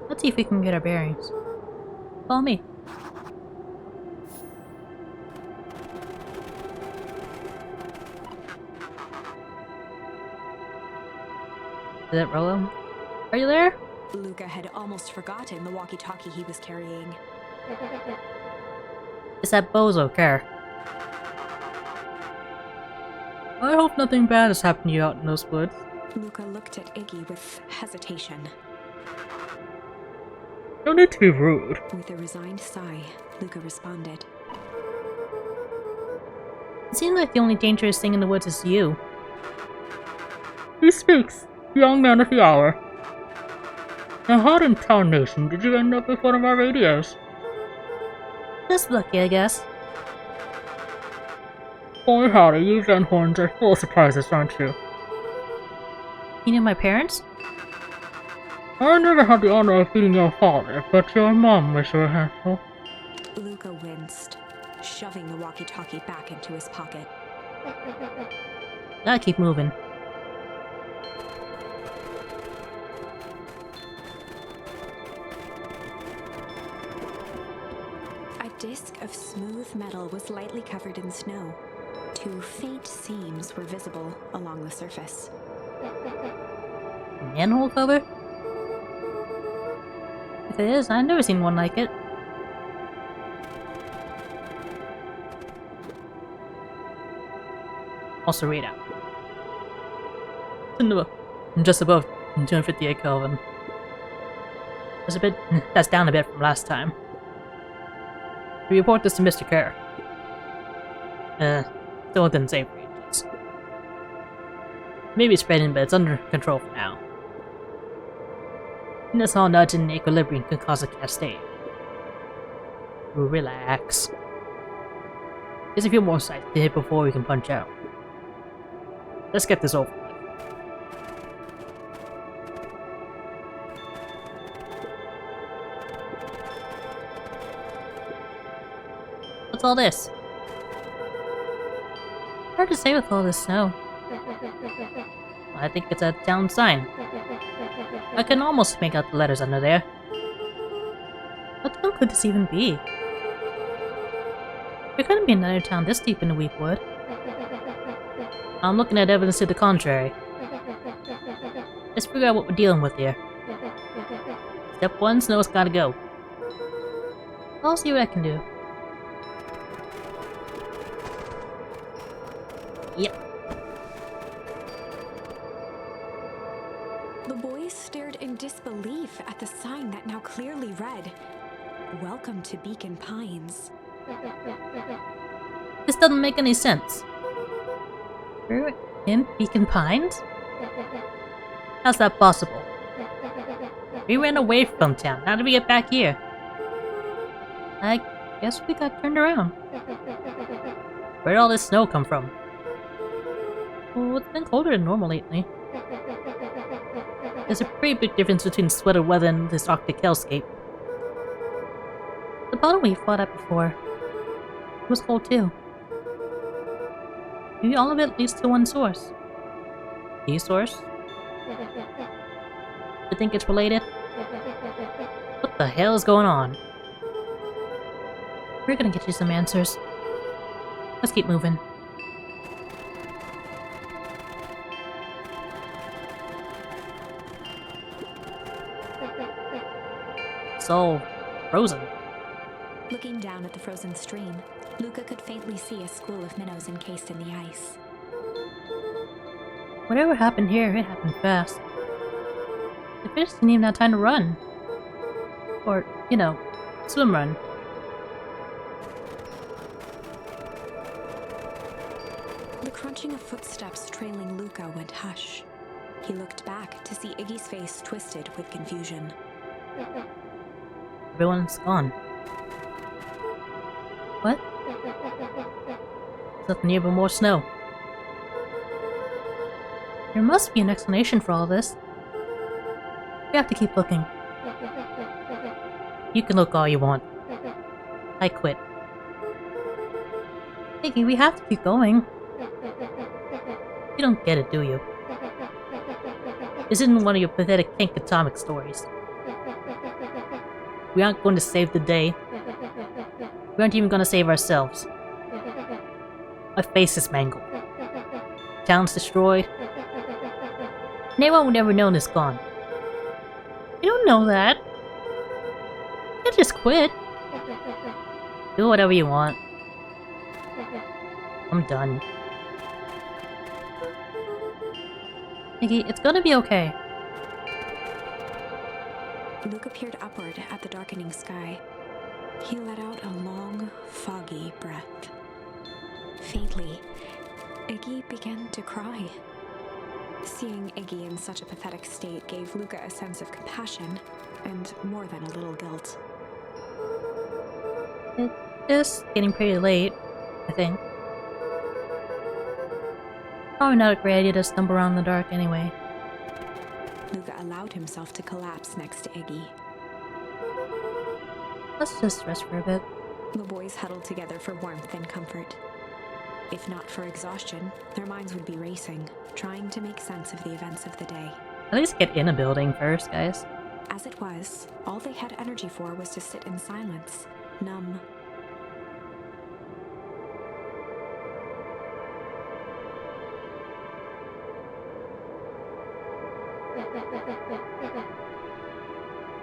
Let's see if we can get our bearings. Follow me. Is it Rolo? Are you there? Luca had almost forgotten the walkie-talkie he was carrying. Is that bozo care? I hope nothing bad has happened to you out in those woods. Luca looked at Iggy with hesitation. No need to be rude. With a resigned sigh, Luca responded. It seems like the only dangerous thing in the woods is you. He speaks, young man of the hour. Now how in tarnation did you end up with one of our radios? Just lucky, I guess. Boy howdy, you Van Horns are full of surprises, aren't you? You knew my parents? I never had the honor of meeting your father, but your mom was your handful. Luca winced, shoving the walkie-talkie back into his pocket. Gotta keep moving. A disc of smooth metal was lightly covered in snow. 2 faint seams were visible along the surface. Manhole cover? If it is, I've never seen one like it. Also read out. Just above 258 Kelvin. That's down a bit from last time. We report this to Mr. Kerr. Still within safe ranges. Maybe spreading, but it's under control for now. And this all nudge in equilibrium can cause a cascade. Relax. There's a few more sites to hit before we can punch out. Let's get this over with. What's all this? Hard to say with all this snow. I think it's a town sign. I can almost make out the letters under there. What town could this even be? There couldn't be another town this deep in the Weepwood. I'm looking at evidence to the contrary. Let's figure out what we're dealing with here. Step 1, snow's gotta go. I'll see what I can do. Yep. The boys stared in disbelief at the sign that now clearly read, "Welcome to Beacon Pines." This doesn't make any sense. We're in Beacon Pines? How's that possible? We ran away from town. How did we get back here? I guess we got turned around. Where'd all this snow come from? Well, it's been colder than normal lately. There's a pretty big difference between sweater weather and this Arctic hellscape. The bottom we fought at before. It was cold too. Maybe all of it leads to one source. The source? You think it's related? What the hell is going on? We're gonna get you some answers. Let's keep moving. It's all frozen. Looking down at the frozen stream, Luca could faintly see a school of minnows encased in the ice. Whatever happened here, it happened fast. The fish didn't even have time to run. Or, you know, swim run. The crunching of footsteps trailing Luca went hush. He looked back to see Iggy's face twisted with confusion. Everyone's gone. What? There's nothing here but more snow. There must be an explanation for all this. We have to keep looking. You can look all you want. I quit. Iggy, we have to keep going. You don't get it, do you? This isn't one of your pathetic pink atomic stories. We aren't going to save the day. We aren't even going to save ourselves. My face is mangled. Town's destroyed. And they won't ever know it's gone. You don't know that. You just quit. Do whatever you want. I'm done. Iggy, it's gonna be okay. Luca peered upward at the darkening sky. He let out a long, foggy breath. Faintly, Iggy began to cry. Seeing Iggy in such a pathetic state gave Luca a sense of compassion and more than a little guilt. It is getting pretty late, I think. Probably not a great idea to stumble around in the dark anyway. Luca allowed himself to collapse next to Iggy. Let's just rest for a bit. The boys huddled together for warmth and comfort. If not for exhaustion, their minds would be racing, trying to make sense of the events of the day. At least get in a building first, guys. As it was, all they had energy for was to sit in silence, numb.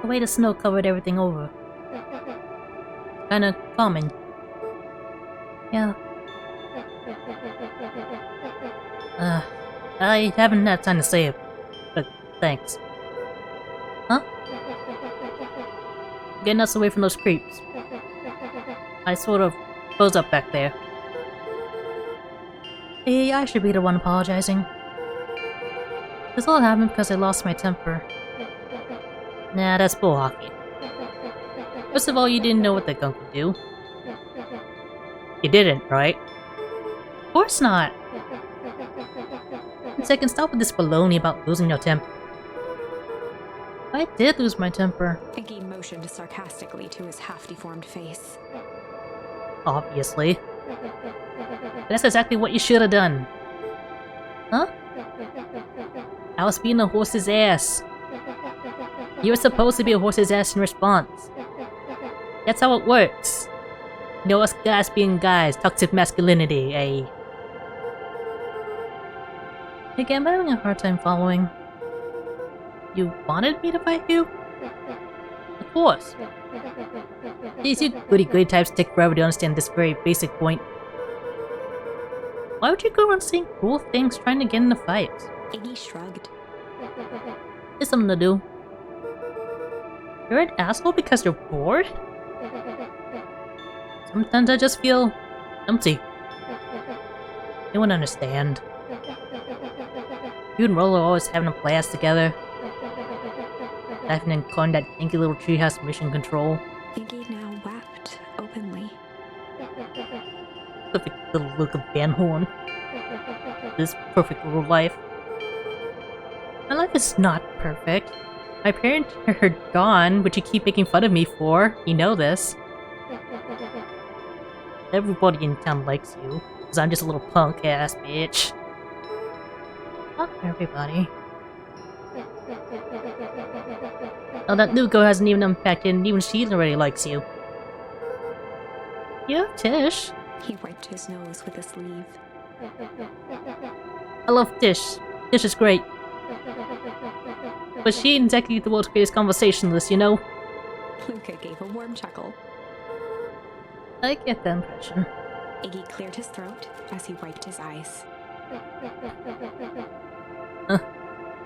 The way the snow covered everything over. Kinda calming. Yeah. I haven't had time to say it, but thanks. Huh? Getting us away from those creeps. I sort of froze up back there. Hey, I should be the one apologizing. This all happened because I lost my temper. Nah, that's bull hockey. First of all, you didn't know what that gun could do. You didn't, right? Of course not! And second, stop with this baloney about losing your temper. I did lose my temper. Iggy motioned sarcastically to his half-deformed face. Obviously. That's exactly what you should have done. Huh? I was being a horse's ass. You were supposed to be a horse's ass in response. That's how it works. You know, us guys being guys, toxic masculinity, eh? Again, I'm having a hard time following. You wanted me to fight you? Of course. These you goody-goody types take forever to understand this very basic point. Why would you go around saying cruel things trying to get into fights? Iggy shrugged. There's something to do. You're an asshole because you're bored? Sometimes I just feel empty. You wouldn't understand. You and Rolo are always having a blast together. Laughing and calling that dinky little treehouse mission control. Iggy now wept openly. Perfect little look of Van Horn. This perfect little life. My life is not perfect. My parents are gone, which you keep making fun of me for. You know this. Everybody in town likes you, because I'm just a little punk-ass bitch. Not everybody. Oh, that new girl hasn't even unpacked it, and even she already likes you. You have Tish. He wiped his nose with a sleeve. I love Tish. Tish is great. But she ain't exactly the world's greatest conversationalist, you know? Luca gave a warm chuckle. I get the impression. Iggy cleared his throat as he wiped his eyes.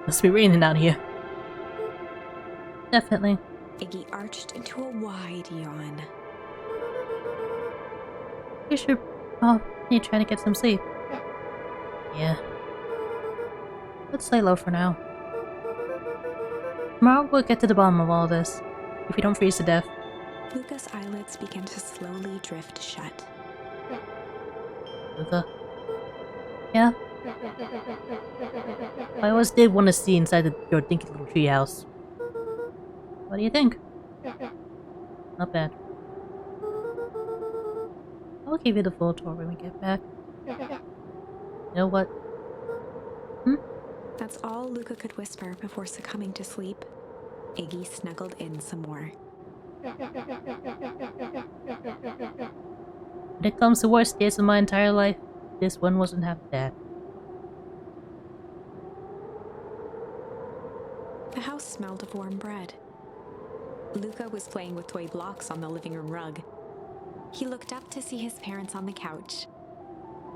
Must be raining down here. Definitely. Iggy arched into a wide yawn. You should probably try to get some sleep. Yeah. Let's lay low for now. Tomorrow we'll get to the bottom of all this, if you don't freeze to death. Luca's eyelids began to slowly drift shut. Luca? Yeah? I always did want to see inside your dinky little treehouse. What do you think? Not bad. I'll give you the full tour when we get back. You know what? That's all Luca could whisper before succumbing to sleep. Iggy snuggled in some more. When it comes to worst days of my entire life, this one wasn't half bad. warm bread. Luca was playing with toy blocks on the living room rug. He looked up to see his parents on the couch.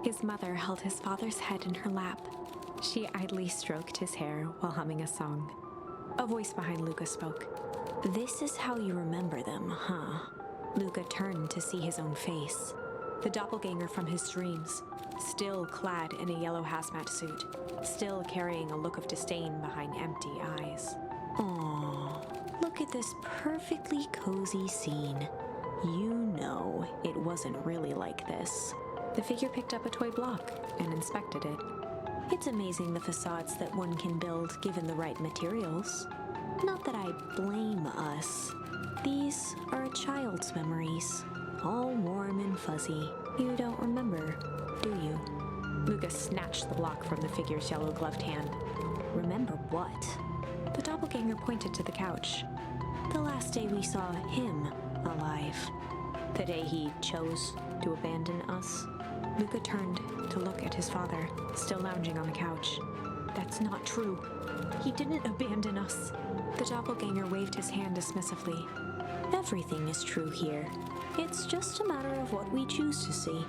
His mother held his father's head in her lap. She idly stroked his hair while humming a song. A voice behind Luca spoke. "This is how you remember them, huh?" Luca turned to see his own face. The doppelganger from his dreams, still clad in a yellow hazmat suit, still carrying a look of disdain behind empty eyes. "Aww, look at this perfectly cozy scene. You know it wasn't really like this." The figure picked up a toy block and inspected it. "It's amazing the facades that one can build given the right materials. Not that I blame us. These are a child's memories, all warm and fuzzy. You don't remember, do you?" Lucas snatched the block from the figure's yellow-gloved hand. "Remember what?" The doppelganger pointed to the couch. "The last day we saw him alive. The day he chose to abandon us." Luca turned to look at his father, still lounging on the couch. "That's not true. He didn't abandon us." The doppelganger waved his hand dismissively. "Everything is true here. It's just a matter of what we choose to see.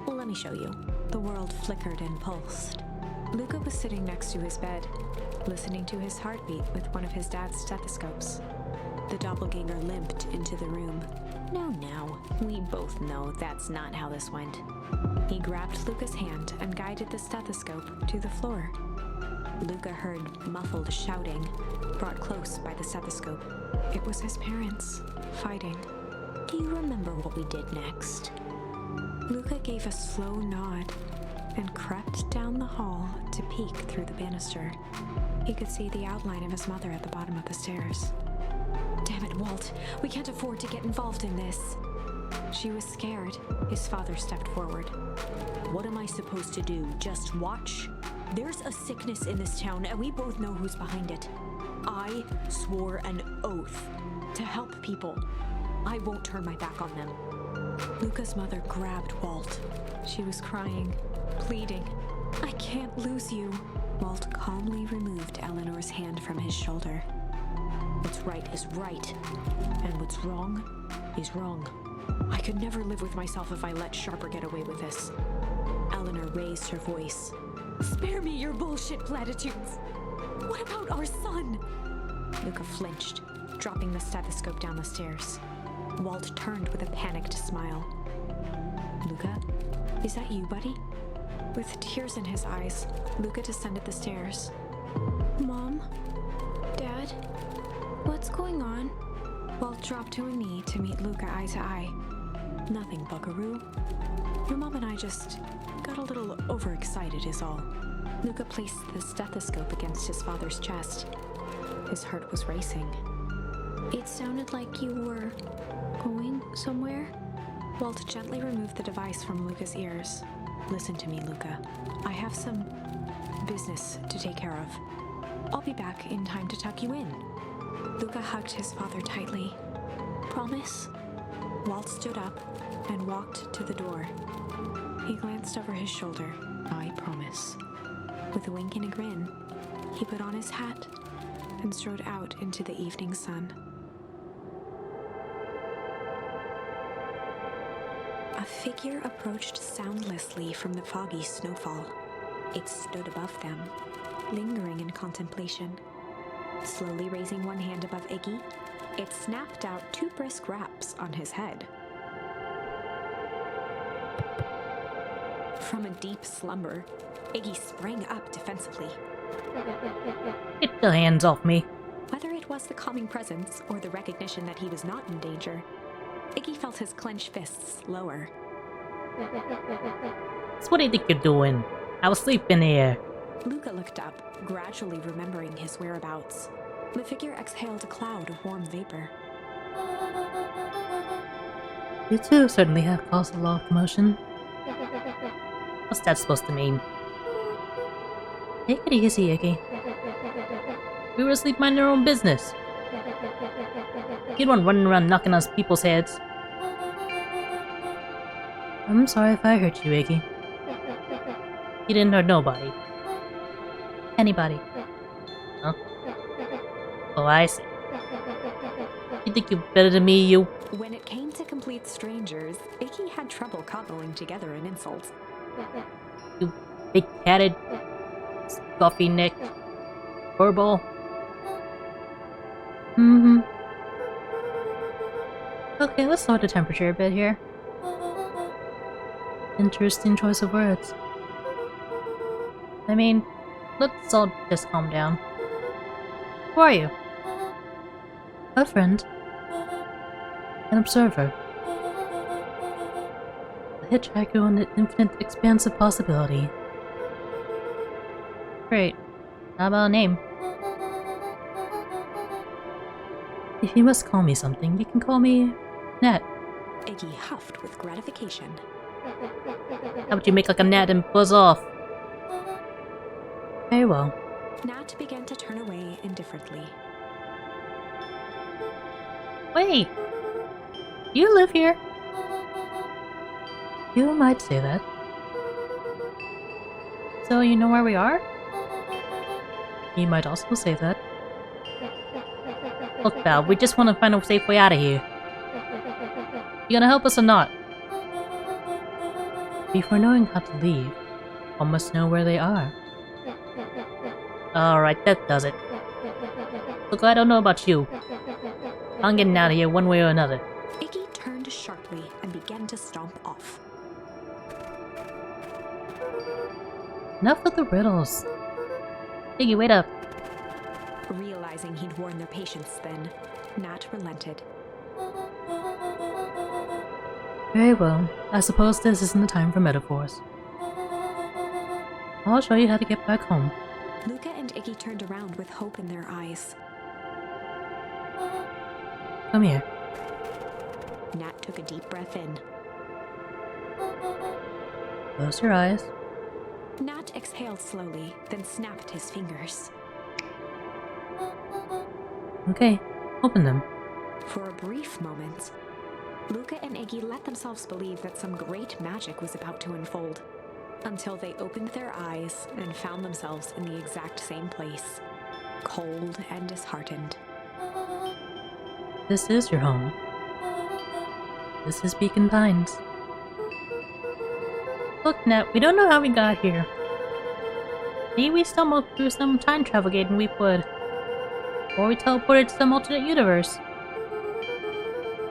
Well, let me show you." The world flickered and pulsed. Luca was sitting next to his bed, listening to his heartbeat with one of his dad's stethoscopes. The doppelganger limped into the room. Now, we both know that's not how this went." He grabbed Luca's hand and guided the stethoscope to the floor. Luca heard muffled shouting, brought close by the stethoscope. It was his parents, fighting. "Do you remember what we did next?" Luca gave a slow nod and crept down the hall to peek through the banister. He could see the outline of his mother at the bottom of the stairs. "Damn it, Walt. We can't afford to get involved in this." She was scared. His father stepped forward. "What am I supposed to do? Just watch? There's a sickness in this town, and we both know who's behind it. I swore an oath to help people. I won't turn my back on them." Luca's mother grabbed Walt. She was crying, pleading. "I can't lose you." Walt calmly removed Eleanor's hand from his shoulder. "What's right is right, and what's wrong is wrong. I could never live with myself if I let Sharper get away with this." Eleanor raised her voice. "Spare me your bullshit platitudes. What about our son?" Luca flinched, dropping the stethoscope down the stairs. Walt turned with a panicked smile. "Luca, is that you, buddy?" With tears in his eyes, Luca descended the stairs. "Mom? Dad? What's going on?" Walt dropped to a knee to meet Luca eye to eye. "Nothing, buckaroo. Your mom and I just got a little overexcited is all." Luca placed the stethoscope against his father's chest. His heart was racing. "It sounded like you were going somewhere?" Walt gently removed the device from Luca's ears. "Listen to me, Luca. I have some business to take care of. I'll be back in time to tuck you in." Luca hugged his father tightly. "Promise?" Walt stood up and walked to the door. He glanced over his shoulder. "I promise." With a wink and a grin, he put on his hat and strode out into the evening sun. A figure approached soundlessly from the foggy snowfall. It stood above them, lingering in contemplation. Slowly raising one hand above Iggy, it snapped out 2 brisk raps on his head. From a deep slumber, Iggy sprang up defensively. Get the hands off me. Whether it was the calming presence or the recognition that he was not in danger, Iggy felt his clenched fists lower. So what do you think you're doing? I was sleeping here. Luca looked up, gradually remembering his whereabouts. The figure exhaled a cloud of warm vapor. You two certainly have caused a lot of commotion. What's that supposed to mean? Take it easy, Iggy. We were asleep minding our own business. You don't running around knocking on people's heads. I'm sorry if I hurt you, Iggy. You didn't hurt nobody. Anybody. Huh? Oh, I see. You think you're better than me, you? When it came to complete strangers, Iggy had trouble cobbling together an insult. You big-headed, scuffy-necked, furball. Mm-hmm. Okay, let's lower the temperature a bit here. Interesting choice of words. I mean, let's all just calm down. Who are you? A friend. An observer. A hitchhiker on an infinite expanse of possibility. Great. How about a name? If you must call me something, you can call me Nat. Iggy huffed with gratification. How about you make like a gnat and buzz off? Very well. Nat began to turn away indifferently. Wait! You live here? You might say that. So you know where we are? You might also say that. Look, Val, we just want to find a safe way out of here. You gonna help us or not? Before knowing how to leave, one must know where they are. Alright, that does it. Look, I don't know about you. I'm getting out of here one way or another. Iggy turned sharply and began to stomp off. Enough of the riddles. Iggy, wait up. Realizing he'd worn their patience thin, Nat relented. Very well. I suppose this isn't the time for metaphors. I'll show you how to get back home. Luca and Iggy turned around with hope in their eyes. Come here. Nat took a deep breath in. Close your eyes. Nat exhaled slowly, then snapped his fingers. Okay, open them. For a brief moment, Luca and Iggy let themselves believe that some great magic was about to unfold, until they opened their eyes and found themselves in the exact same place, cold and disheartened. This is your home. This is Beacon Pines. Look, Nat, we don't know how we got here. Maybe we stumbled through some time travel gate in Weepwood. Or we teleported to some alternate universe.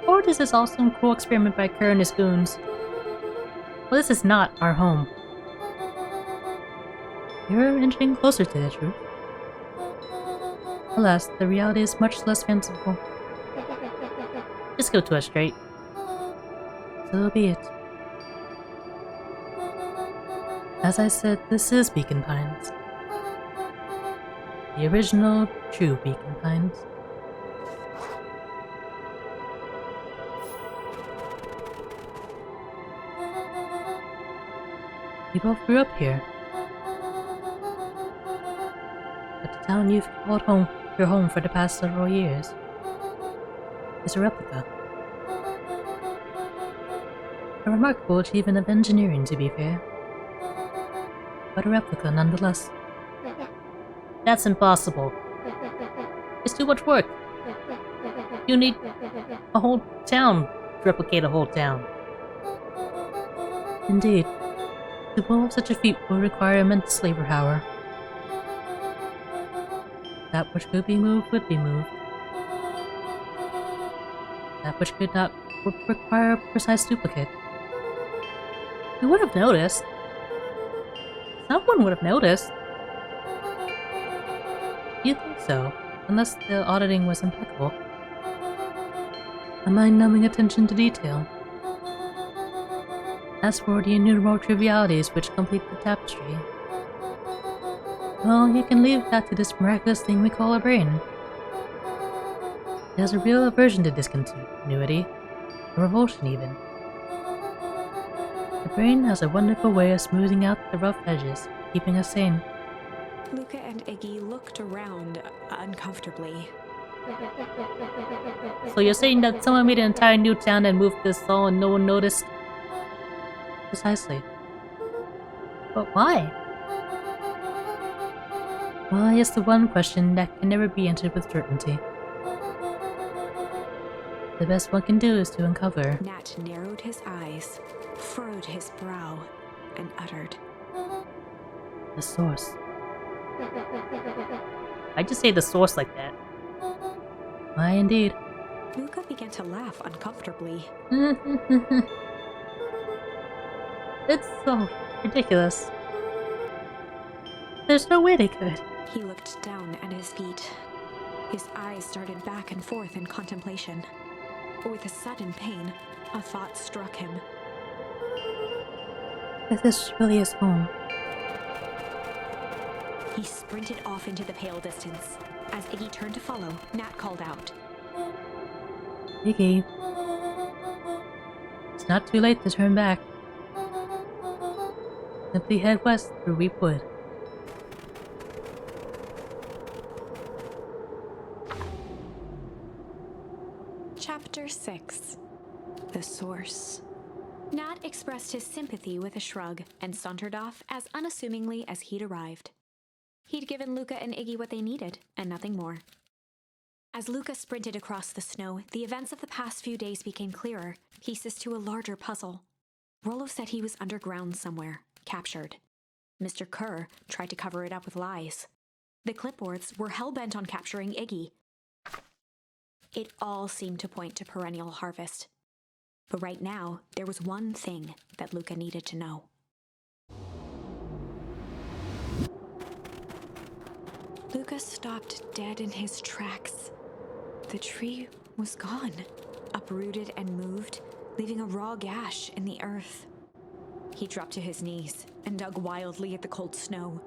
Or this is all some cruel experiment by Kerr and his goons. Well, this is not our home. You're inching closer to the truth. Alas, the reality is much less fanciful. Just go to us straight. So be it. As I said, this is Beacon Pines. The original, true Beacon Pines. You both grew up here. But the town you've called home, your home for the past several years, is a replica. A remarkable achievement of engineering, to be fair. But a replica nonetheless. That's impossible. It's too much work. You need a whole town to replicate a whole town. Indeed. To pull off such a feat will require immense labor power. That which could be moved would be moved. That which could not would require a precise duplicate. You would have noticed. Someone would have noticed. You'd think so, unless the auditing was impeccable. A mind-numbing attention to detail. As for the innumerable trivialities which complete the tapestry, well, you can leave that to this miraculous thing we call a brain. It has a real aversion to discontinuity, a revulsion even. The brain has a wonderful way of smoothing out the rough edges, keeping us sane. Luca and Iggy looked around uncomfortably. So you're saying that someone made an entire new town and moved this all and no one noticed? Precisely. But why? Why is the one question that can never be answered with certainty. The best one can do is to uncover. Nat narrowed his eyes, furrowed his brow, and uttered, The source. Why'd you say the source like that? Why, indeed. Luca began to laugh uncomfortably. It's so ridiculous. There's no way they could. He looked down at his feet. His eyes darted back and forth in contemplation. With a sudden pain, a thought struck him. If this really is home. He sprinted off into the pale distance. As Iggy turned to follow, Nat called out, Iggy. It's not too late to turn back. Simply head west through Weepwood. Chapter 6. The Source. Nat expressed his sympathy with a shrug and sauntered off as unassumingly as he'd arrived. He'd given Luca and Iggy what they needed, and nothing more. As Luca sprinted across the snow, the events of the past few days became clearer, pieces to a larger puzzle. Rollo said he was underground somewhere, captured. Mr. Kerr tried to cover it up with lies. The clipboards were hell-bent on capturing Iggy. It all seemed to point to Perennial Harvest. But right now, there was one thing that Luca needed to know. Luca stopped dead in his tracks. The tree was gone, uprooted and moved, leaving a raw gash in the earth. He dropped to his knees and dug wildly at the cold snow.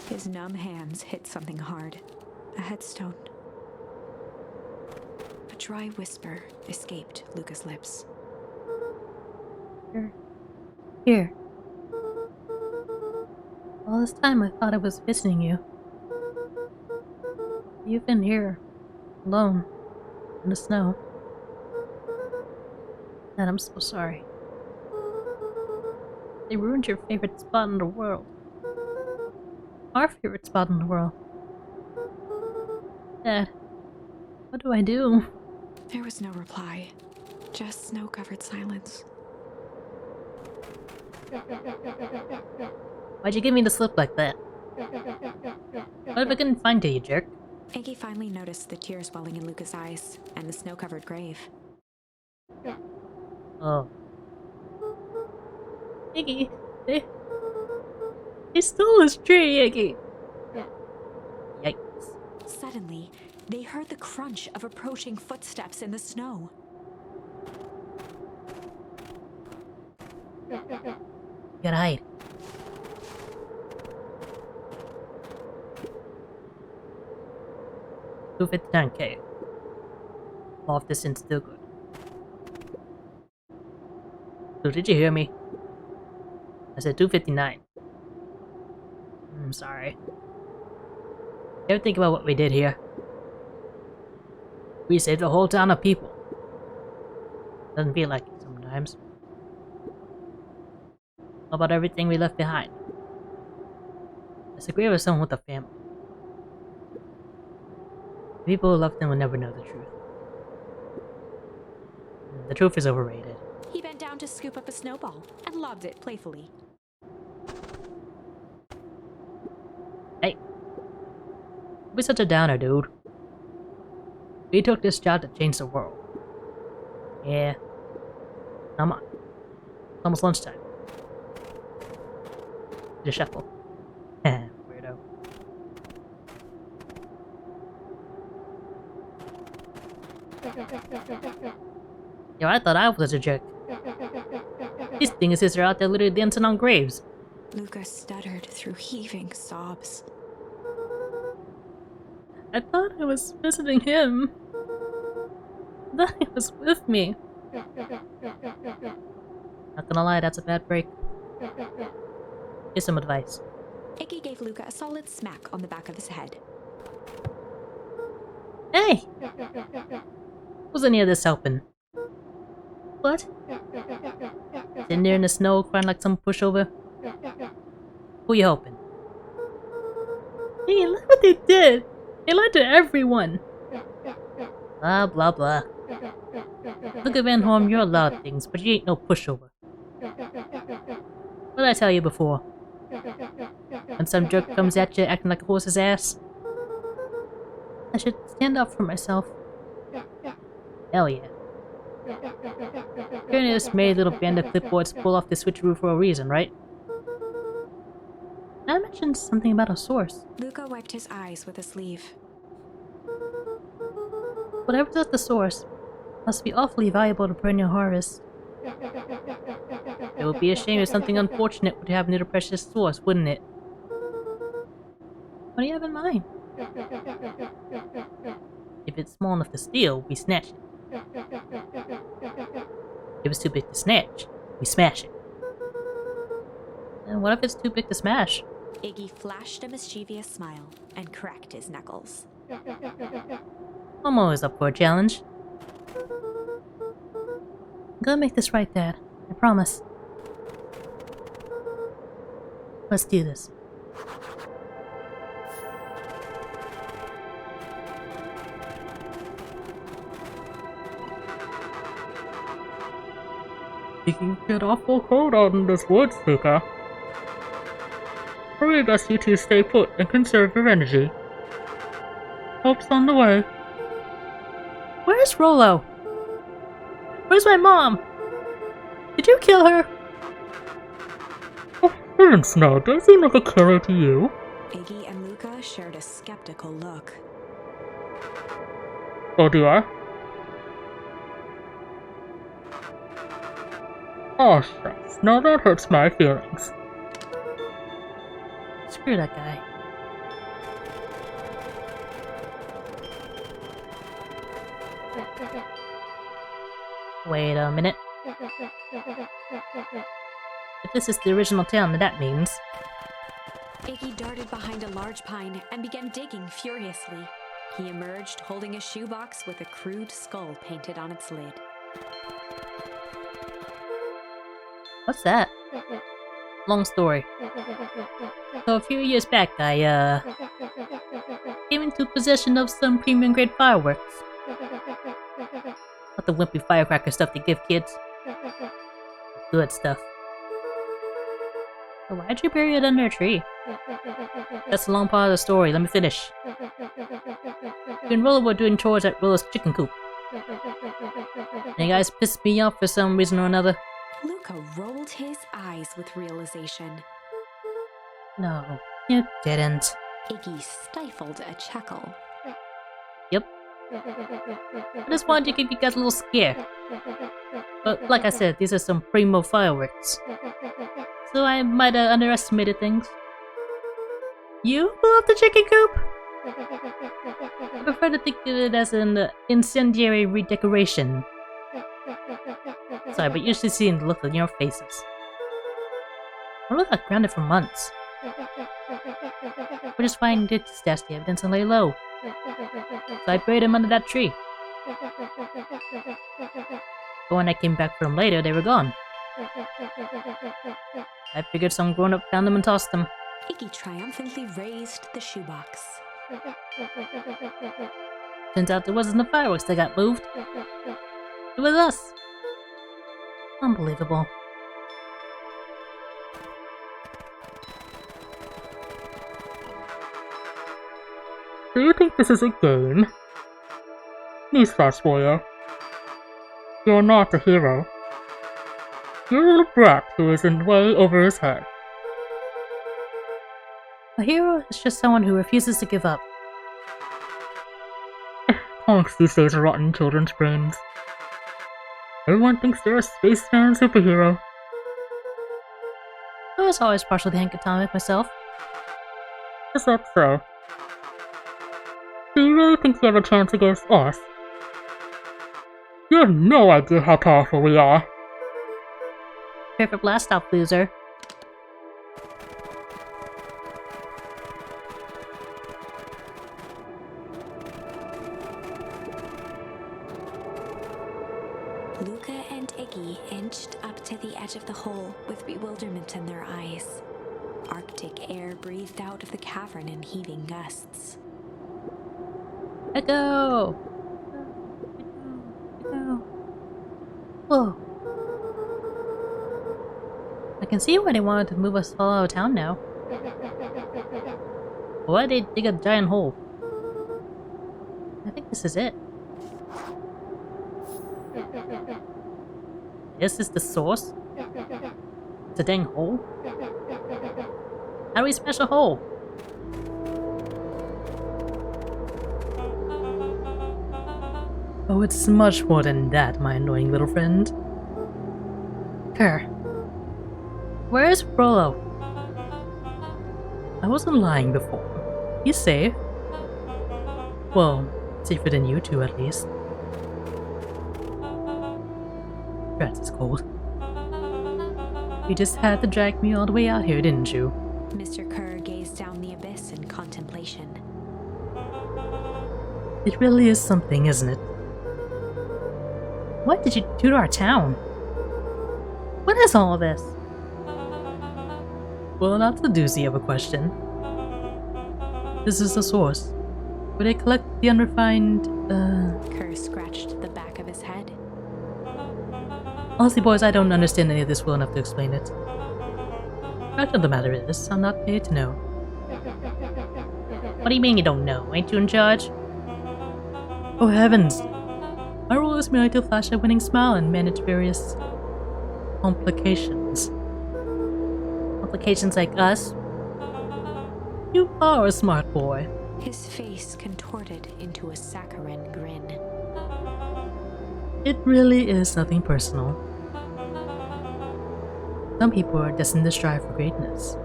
His numb hands hit something hard, a headstone. A dry whisper escaped Luca's lips. Here. All this time I thought I was visiting you. You've been here, alone, in the snow. And I'm so sorry. They ruined your favorite spot in the world. Our favorite spot in the world. Dad, what do I do? There was no reply, just snow-covered silence. Why'd you give me the slip like that? What if I couldn't find you, you jerk? Iggy finally noticed the tears welling in Luca's eyes and the snow-covered grave. Oh. Iggy, they stole his tree, Iggy! Yikes. Suddenly, they heard the crunch of approaching footsteps in the snow. Gotta hide. $259K. Off distance still good. So did you hear me? I said 259. I'm sorry. You ever think about what we did here? We saved a whole town of people. Doesn't feel like it sometimes. How about everything we left behind? It's a grave of someone with a family. People who love them will never know the truth. The truth is overrated. He bent down to scoop up a snowball and lobbed it playfully. Hey. Don't be such a downer, dude. We took this job to change the world. Yeah. Come on. It's almost lunchtime. Just shuffle. Weirdo. Yo, I thought I was a jerk. These dinguses are out there literally dancing on graves. Luca stuttered through heaving sobs. I thought I was visiting him. I thought he was with me. Not gonna lie, that's a bad break. Here's some advice. Iggy gave Luca a solid smack on the back of his head. Hey! Was any of this helping? What? Sitting there in the snow crying like some pushover? Who you helping? Hey, look what they did! They lied to everyone! Blah, blah, blah. Look at Van Horn, you're a lot of things, but you ain't no pushover. What did I tell you before? When some jerk comes at you acting like a horse's ass, I should stand up for myself. Hell yeah. You're this merry little band of clipboards pull off the switcheroo for a reason, right? I mentioned something about a source. Luca wiped his eyes with a sleeve. Whatever's at the source must be awfully valuable to perennial harvest. It would be a shame if something unfortunate would happen to the precious source, wouldn't it? What do you have in mind? If it's small enough to steal, we snatch it. If it's too big to snatch, we smash it. And what if it's too big to smash? Iggy flashed a mischievous smile and cracked his knuckles. I'm always up for a challenge. I'm gonna make this right, Dad. I promise. Let's do this. You can get awful cold out in this woods, Luca. Probably best you two stay put and conserve your energy. Help's on the way. Where's Rollo? Where's my mom? Did you kill her? Oh, heavens no, does he look a killer to you? Iggy and Luca shared a skeptical look. Oh, do I? Oh, shucks. No, that hurts my feelings. Screw that guy. Wait a minute. If this is the original town, then that means... Iggy darted behind a large pine and began digging furiously. He emerged holding a shoebox with a crude skull painted on its lid. What's that? Long story. So a few years back, I, came into possession of some premium grade fireworks. Not the wimpy firecracker stuff they give kids. Good stuff. So why'd you bury it under a tree? That's a long part of the story, let me finish. You and Rollo were doing chores at Rollo's chicken coop. And you guys pissed me off for some reason or another. Luca rolled his eyes with realization. No, you didn't. Iggy stifled a chuckle. Yep. I just wanted to give you guys a little scare. But like I said, these are some primo fireworks. So I might have underestimated things. You blew up the chicken coop? I prefer to think of it as an incendiary redecoration. Sorry, but you should see the look on your faces. I look like grounded for months. We're just fine to stash the evidence and lay low. So I buried him under that tree. But when I came back for them later, they were gone. I figured some grown-up found them and tossed them. Iggy triumphantly raised the shoebox. Turns out it wasn't the fireworks that got moved. It was us. Unbelievable. Do you think this is a game? Newsflash for you. You're not a hero. You're a little brat who is in way over his head. A hero is just someone who refuses to give up. Punks these days are rotten children's brains. Everyone thinks they're a space-faring superhero. I was always partial to Hank Atomic myself. Is that so? Do you really think you have a chance against us? You have no idea how powerful we are. Prepare for blast off, loser. Luca and Iggy inched up to the edge of the hole with bewilderment in their eyes. Arctic air breathed out of the cavern in heaving gusts. Echo! Whoa. I can see why they wanted to move us all out of town now. Why'd they dig a giant hole? I think this is it. This is the source? It's a dang hole? How do we smash a hole? Oh, it's much more than that, my annoying little friend. Kerr. Where's Frollo? I wasn't lying before. He's safe. Well, safer than you two at least. Rats is cold. You just had to drag me all the way out here, didn't you? Mr. Kerr gazed down the abyss in contemplation. It really is something, isn't it? What did you do to our town? What is all of this? Well, that's a doozy of a question. This is the source, where they collect the unrefined, Kerr scratched the back of his head. Honestly, boys, I don't understand any of this well enough to explain it. Fact of the matter is, I'm not paid to know. What do you mean you don't know? Ain't you in charge? Oh heavens! My role is merely to flash a winning smile and manage various complications. Complications like us? You are a smart boy. His face contorted into a saccharine grin. It really is nothing personal. Some people are destined to strive for greatness,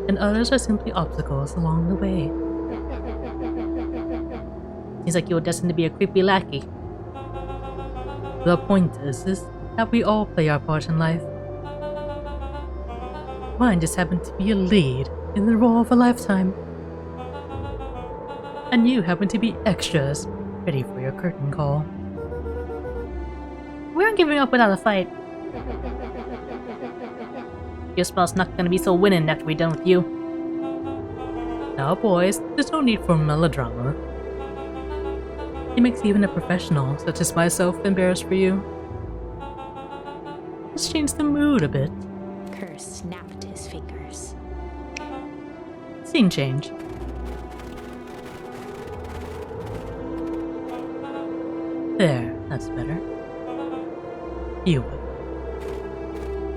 and others are simply obstacles along the way. Seems like you're destined to be a creepy lackey. The point is that we all play our part in life. Mine just happened to be a lead in the role of a lifetime. And you happen to be extras, ready for your curtain call. We aren't giving up without a fight. Your spell's not gonna be so winning after we're done with you. Now boys, there's no need for melodrama. It makes even a professional, such as myself, embarrassed for you. Let's change the mood a bit. Kerr snapped his fingers. Scene change. There, that's better. You would.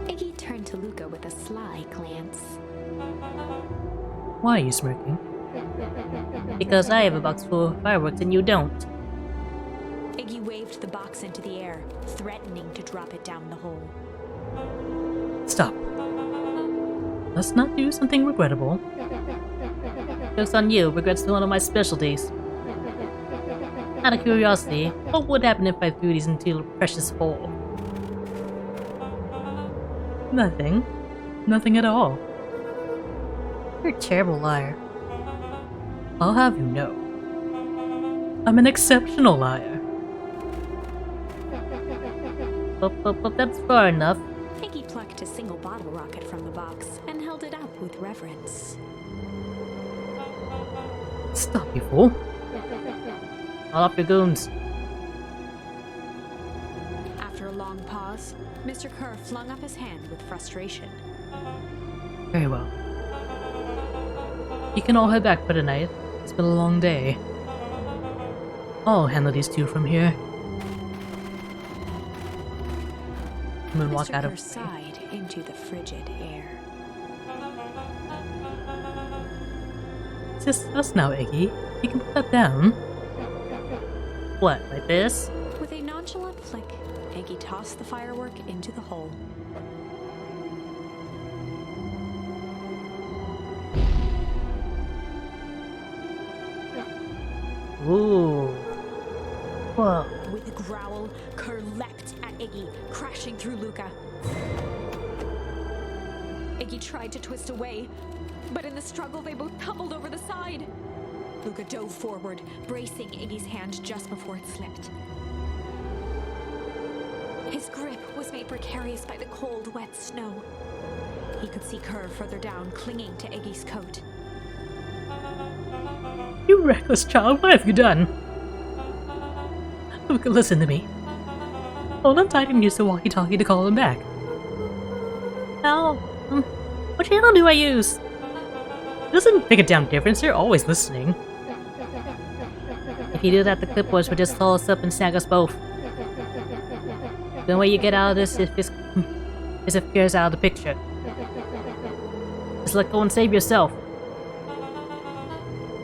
Iggy turned to Luca with a sly glance. Why are you smirking? Because I have a box full of fireworks and you don't. Iggy waved the box into the air, threatening to drop it down the hole. Stop. Let's not do something regrettable. Joke's on you, regrets one of my specialties. Out of curiosity, what would happen if I threw these into a precious hole? Nothing. Nothing at all. You're a terrible liar. I'll have you know. I'm an exceptional liar. But that's far enough. Iggy plucked a single bottle rocket from the box and held it up with reverence. Stop, you fool. All off your goons. After a long pause, Mr. Kerr flung up his hand with frustration. Very well. You can all head back for the night. It's been a long day. I'll handle these two from here. Moonwalk Mr. out of Kerr sighed into the frigid air. It's just us now, Iggy. You can put that down. What, like this? With a nonchalant flick, Iggy tossed the firework into the hole. Ooh. Whoa. With a growl, Kerr leapt at Iggy, crashing through Luca. Iggy tried to twist away, but in the struggle they both tumbled over the side. Luca dove forward, bracing Iggy's hand just before it slipped. His grip was made precarious by the cold, wet snow. He could see Kerr further down, clinging to Iggy's coat. You reckless child, what have you done? Luca, listen to me. Hold on tight and use the walkie-talkie to call him back. Now, what channel do I use? It doesn't make a damn difference, they're always listening. If you do that, the clipboards would just call us up and snag us both. The way you get out of this is if Pierre's out of the picture. Just let go and save yourself.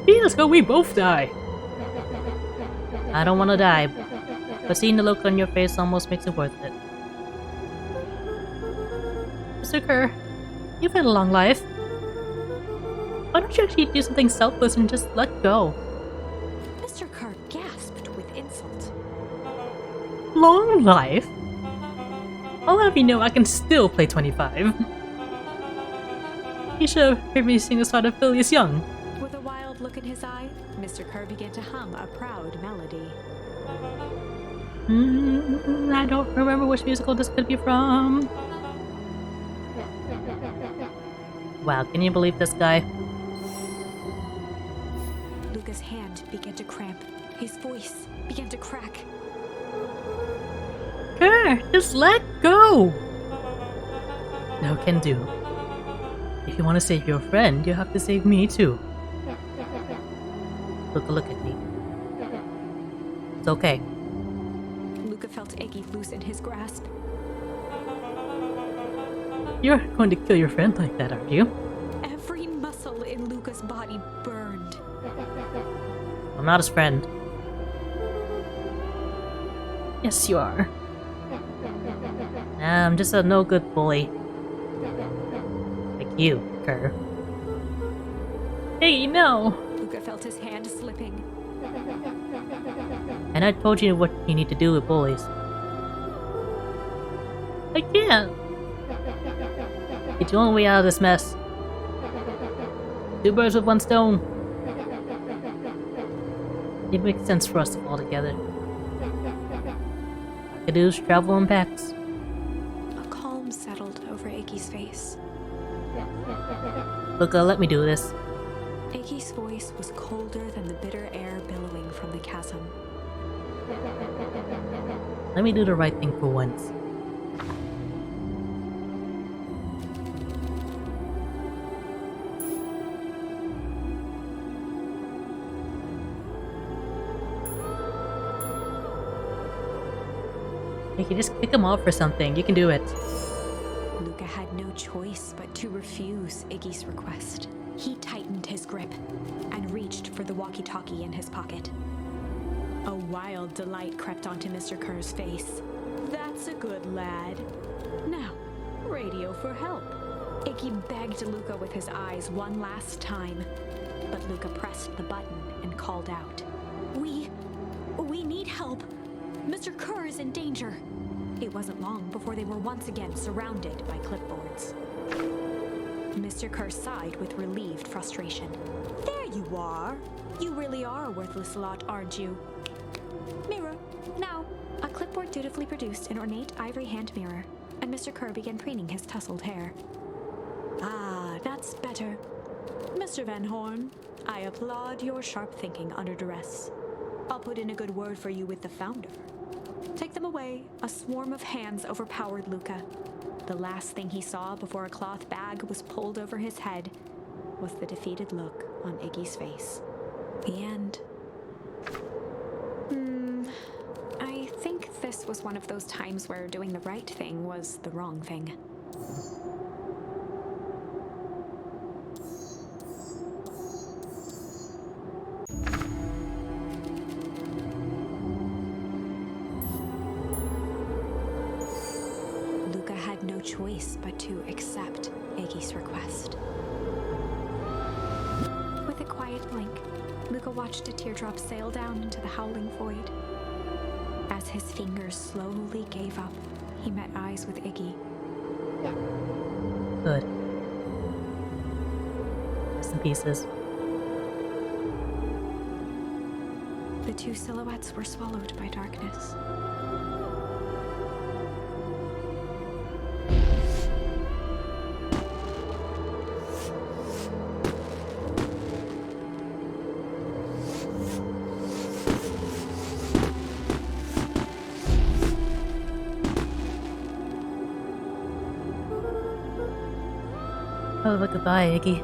Yeah, let's go, we both die. I don't want to die, but seeing the look on your face almost makes it worth it. Mr. Kerr, you've had a long life. Why don't you actually do something selfless and just let go? Mr. Kerr gasped with insult. Long life? I'll have you know I can still play 25. You should have previously seen us out of Phileas Young. With a wild look in his eye, Mr. Kerr began to hum a proud melody. I don't remember which musical this could be from. Wow, can you believe this guy? Luca's hand began to cramp. His voice began to crack. Kerr, just let go! No can do. If you want to save your friend, you have to save me too. Look at me. It's okay. Luca felt Iggy loosen his grasp. You're going to kill your friend like that, aren't you? Every muscle in Luca's body burned. I'm not his friend. Yes, you are. Nah, I'm just a no-good bully. Like you, Kerr. Hey, no! Luca felt his hand slipping. And I told you what you need to do with bullies. I can't! It's the only way out of this mess. Two birds with one stone. It makes sense for us to fall together. All I can do is travel in packs. A calm settled over Iggy's face. Look, let me do this. Iggy's voice was colder than the bitter air billowing from the chasm. Let me do the right thing for once. You can just pick him off or something. You can do it. Luca had no choice but to refuse Iggy's request. He tightened his grip and reached for the walkie-talkie in his pocket. A wild delight crept onto Mr. Kerr's face. That's a good lad. Now, radio for help. Iggy begged Luca with his eyes one last time, but Luca pressed the button and called out. We need help. Mr. Kerr is in danger. It wasn't long before they were once again surrounded by clipboards. Mr. Kerr sighed with relieved frustration. There you are. You really are a worthless lot, aren't you? Mirror, now. A clipboard dutifully produced an ornate ivory hand mirror, and Mr. Kerr began preening his tousled hair. Ah, that's better. Mr. Van Horn, I applaud your sharp thinking under duress. I'll put in a good word for you with the founder. Take them away. A swarm of hands overpowered Luca. The last thing he saw before a cloth bag was pulled over his head was the defeated look on Iggy's face. The end. I think this was one of those times where doing the right thing was the wrong thing. Luca had no choice but to accept Iggy's request. With a quiet blink, Luca watched a teardrop sail down into the howling void. As his fingers slowly gave up, he met eyes with Iggy. Good. Rest in pieces. The two silhouettes were swallowed by darkness. Oh, goodbye, Iggy.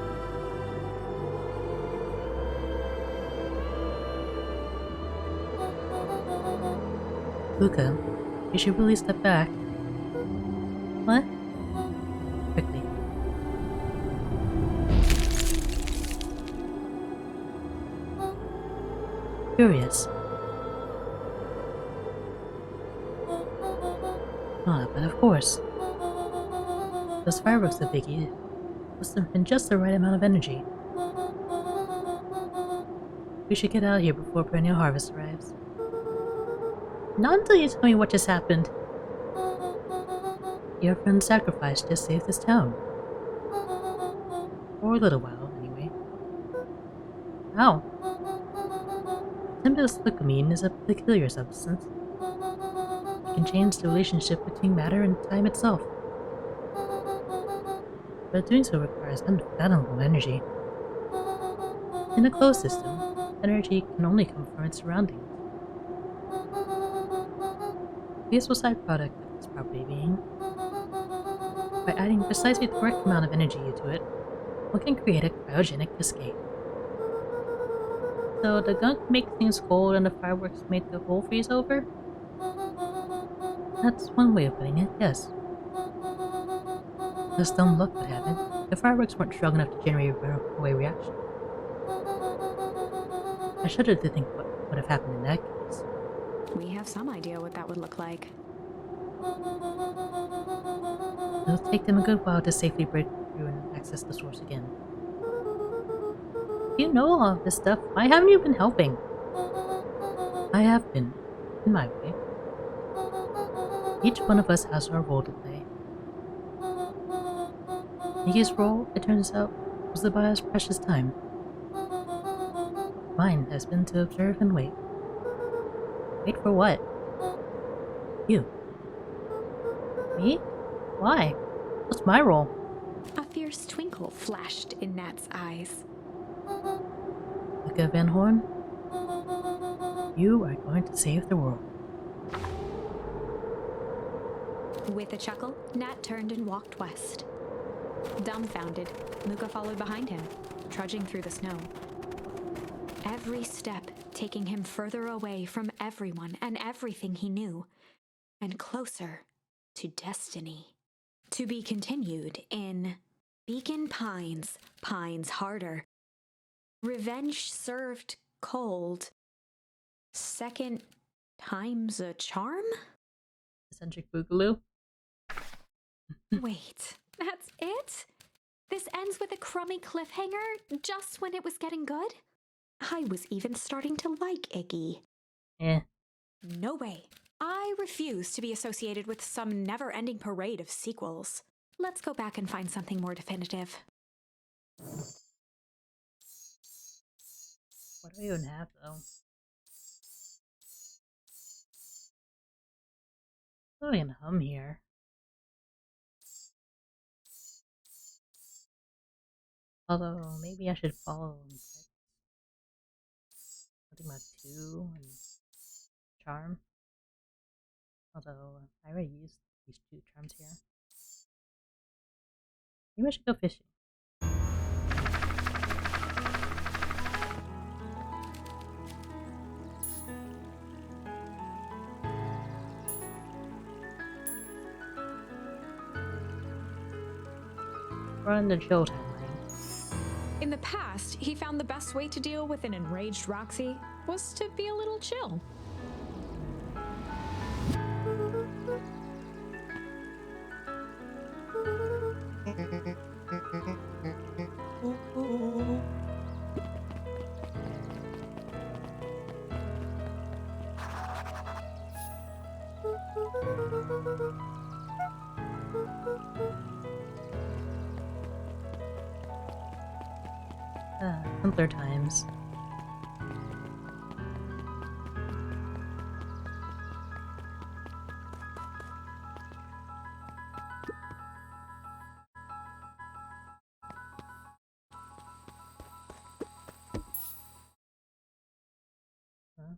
Luca, you should really step back. What? Quickly. Curious. Ah, but of course. Those fireworks of Iggy must have been just the right amount of energy. We should get out of here before perennial harvest arrives. Not until you tell me what just happened. Your friend's sacrifice just saved this town. For a little while, anyway. How? Tempest glucamine is a peculiar substance. It can change the relationship between matter and time itself. But doing so requires unfathomable energy. In a closed system, energy can only come from its surroundings. The useful side product of this property being, by adding precisely the correct amount of energy to it, one can create a cryogenic cascade. So the gunk makes things cold and the fireworks make the whole freeze over? That's one way of putting it, yes. As dumb luck would have it, the fireworks weren't strong enough to generate a runaway reaction. I shudder to think what would have happened in that case. We have some idea what that would look like. It'll take them a good while to safely break through and access the source again. You know all of this stuff. Why haven't you been helping? I have been, in my way. Each one of us has our role to play. Iggy's role, it turns out, was to buy us precious time. Mine has been to observe and wait. Wait for what? You. Me? Why? What's my role? A fierce twinkle flashed in Nat's eyes. Luca Van Horn? You are going to save the world. With a chuckle, Nat turned and walked west. Dumbfounded, Luca followed behind him, trudging through the snow. Every step taking him further away from everyone and everything he knew, and closer to destiny. To be continued in Beacon Pines, Pines Harder. Revenge served cold. Second time's a charm? Eccentric Boogaloo? Wait, that's it? This ends with a crummy cliffhanger just when it was getting good? I was even starting to like Iggy. Eh. No way. I refuse to be associated with some never-ending parade of sequels. Let's go back and find something more definitive. What do we even have, though? What do we can hum here? Although, maybe I should follow something about 2 and charm. Although, I already used these 2 charms here. Maybe I should go fishing. We're on the chill timeline. In the past, he found the best way to deal with an enraged Roxy was to be a little chill. Simpler times.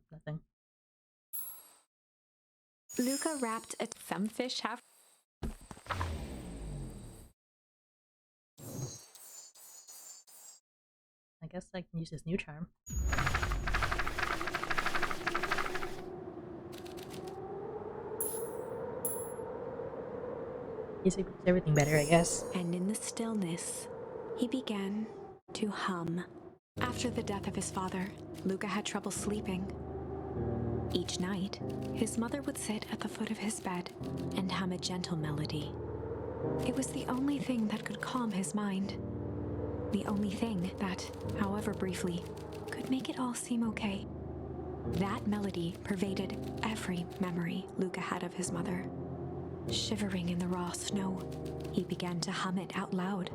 Nothing. Luca wrapped some fish have guess I can use his new charm. He's everything better, I guess. And in the stillness, he began to hum. After the death of his father, Luca had trouble sleeping. Each night, his mother would sit at the foot of his bed and hum a gentle melody. It was the only thing that could calm his mind. The only thing that, however briefly, could make it all seem okay. That melody pervaded every memory Luca had of his mother. Shivering in the raw snow, he began to hum it out loud.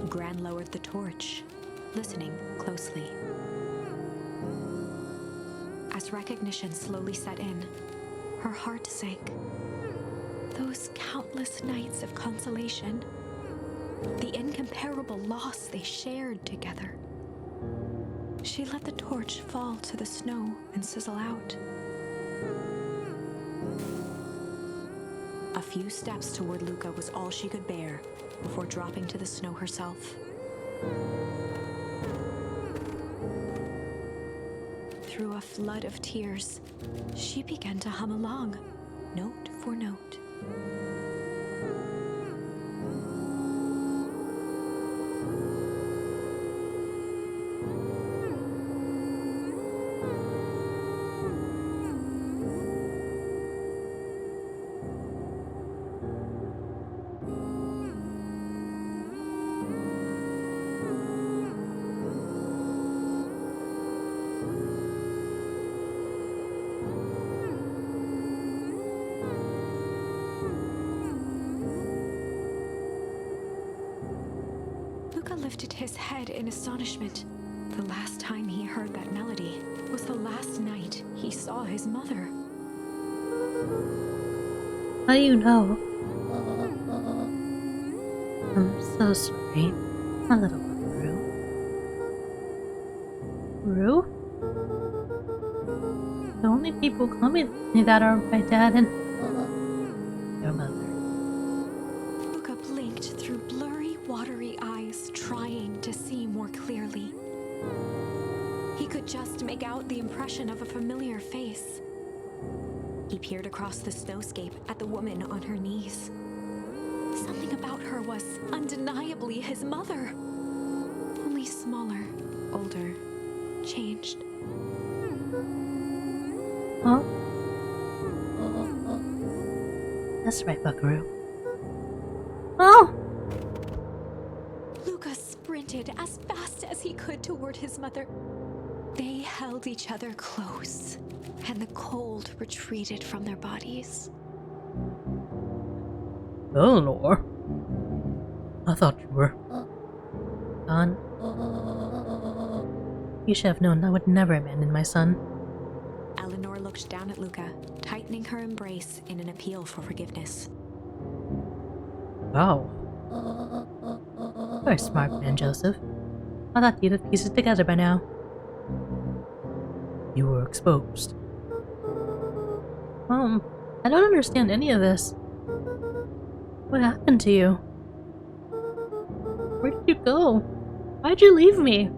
Gran lowered the torch, listening closely. As recognition slowly set in, her heart sank. Those countless nights of consolation, the incomparable loss they shared together. She let the torch fall to the snow and sizzle out. A few steps toward Luca was all she could bear before dropping to the snow herself. Through a flood of tears, she began to hum along, note for note. Luca lifted his head in astonishment. The last time he heard that melody was the last night he saw his mother. How do you know? I'm so sorry, my little Rue. Rue? The only people who call me that are my dad and your mother. Luca blinked through blurry, watery eyes, trying to see more clearly. He could just make out the impression of a familiar face. He peered across the snowscape at the woman on her knees. Something about her was undeniably his mother. Only smaller, older, changed. Huh? That's right, Buckaroo. Oh! Luca sprinted as fast as he could toward his mother. They held each other close, and the cold retreated from their bodies. Eleanor? I thought you were gone. You should have known I would never abandon my son. Eleanor looked down at Luca, tightening her embrace in an appeal for forgiveness. Wow. You're a smart man, Joseph. I thought you'd have pieced it together by now. You were exposed. I don't understand any of this. What happened to you? Where did you go? Why'd you leave me?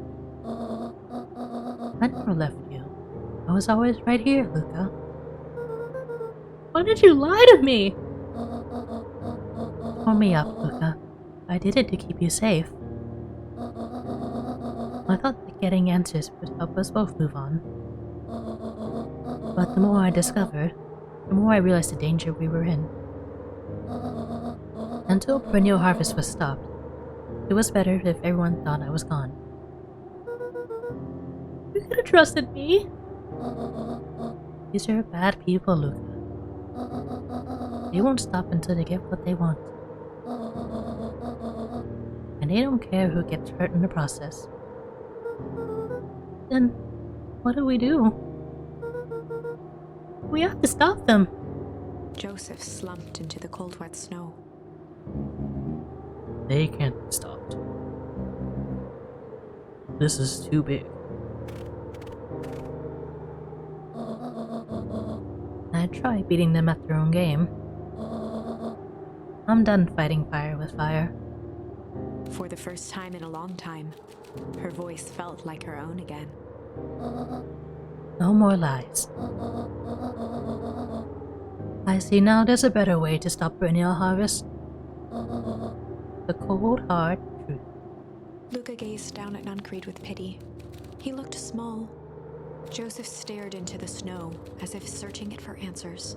I never left you. I was always right here, Luca. Why did you lie to me? Pull me up, Luca. I did it to keep you safe. I thought that getting answers would help us both move on. But the more I discovered, the more I realized the danger we were in. Until perennial harvest was stopped, it was better if everyone thought I was gone. You could have trusted me. These are bad people, Luca. They won't stop until they get what they want. And they don't care who gets hurt in the process. Then, what do we do? We have to stop them. Joseph slumped into the cold, wet snow. They can't be stopped. This is too big. I'd try beating them at their own game. I'm done fighting fire with fire. For the first time in a long time, her voice felt like her own again. No more lies. I see now there's a better way to stop perennial harvest. The cold, hard truth. Luca gazed down at Nuncreed with pity. He looked small. Joseph stared into the snow, as if searching it for answers.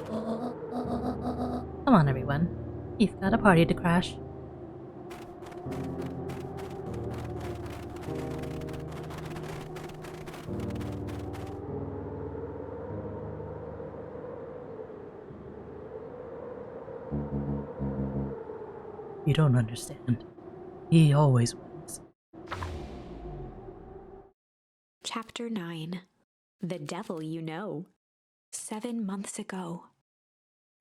Come on, everyone. You've got a party to crash. You don't understand. He always wins. Chapter 9. The Devil You Know. 7 months ago.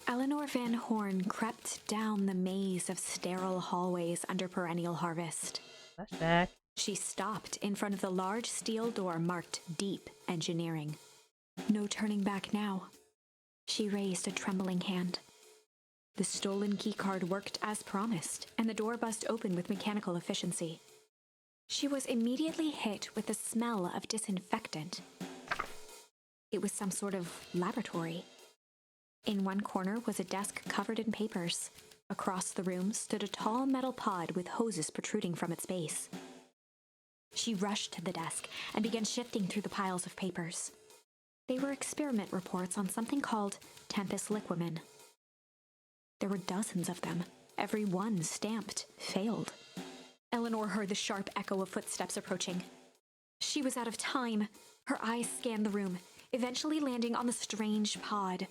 Eleanor Van Horn crept down the maze of sterile hallways under perennial harvest. Flashback. She stopped in front of the large steel door marked Deep Engineering. No turning back now. She raised a trembling hand. The stolen keycard worked as promised, and the door buzzed open with mechanical efficiency. She was immediately hit with the smell of disinfectant. It was some sort of laboratory. In one corner was a desk covered in papers. Across the room stood a tall metal pod with hoses protruding from its base. She rushed to the desk and began shifting through the piles of papers. They were experiment reports on something called Tempus Liquamen. There were dozens of them, every one stamped failed. Eleanor heard the sharp echo of footsteps approaching. She was out of time. Her eyes scanned the room, eventually landing on the strange pod.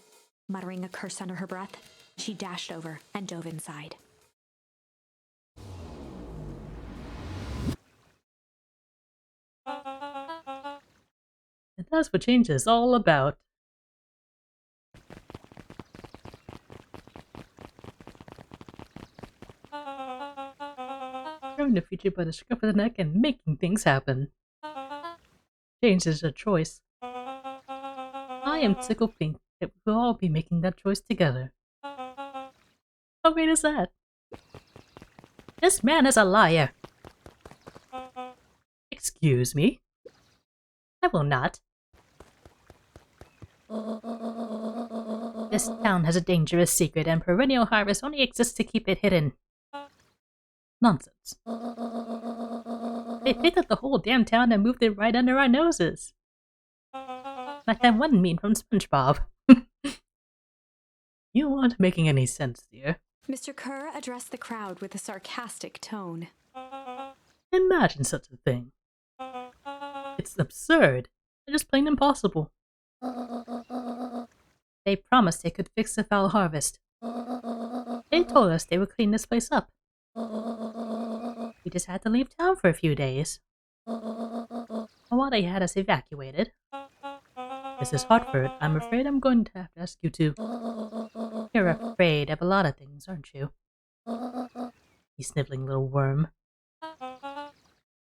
Muttering a curse under her breath, she dashed over and dove inside. And that's what change is all about. Growing the future by the scruff of the neck and making things happen. Change is a choice. I am tickled pink that we'll all be making that choice together. How great is that? This man is a liar. Excuse me? I will not. This town has a dangerous secret and perennial harvest only exists to keep it hidden. Nonsense. They picked up the whole damn town and moved it right under our noses. Like that one meme from SpongeBob. You aren't making any sense, dear. Mr. Kerr addressed the crowd with a sarcastic tone. Imagine such a thing. It's absurd. It's just plain impossible. They promised they could fix the foul harvest. They told us they would clean this place up. We just had to leave town for a few days. While they had us evacuated. Mrs. Hartford, I'm afraid I'm going to have to ask you to... You're afraid of a lot of things, aren't you? You sniveling little worm.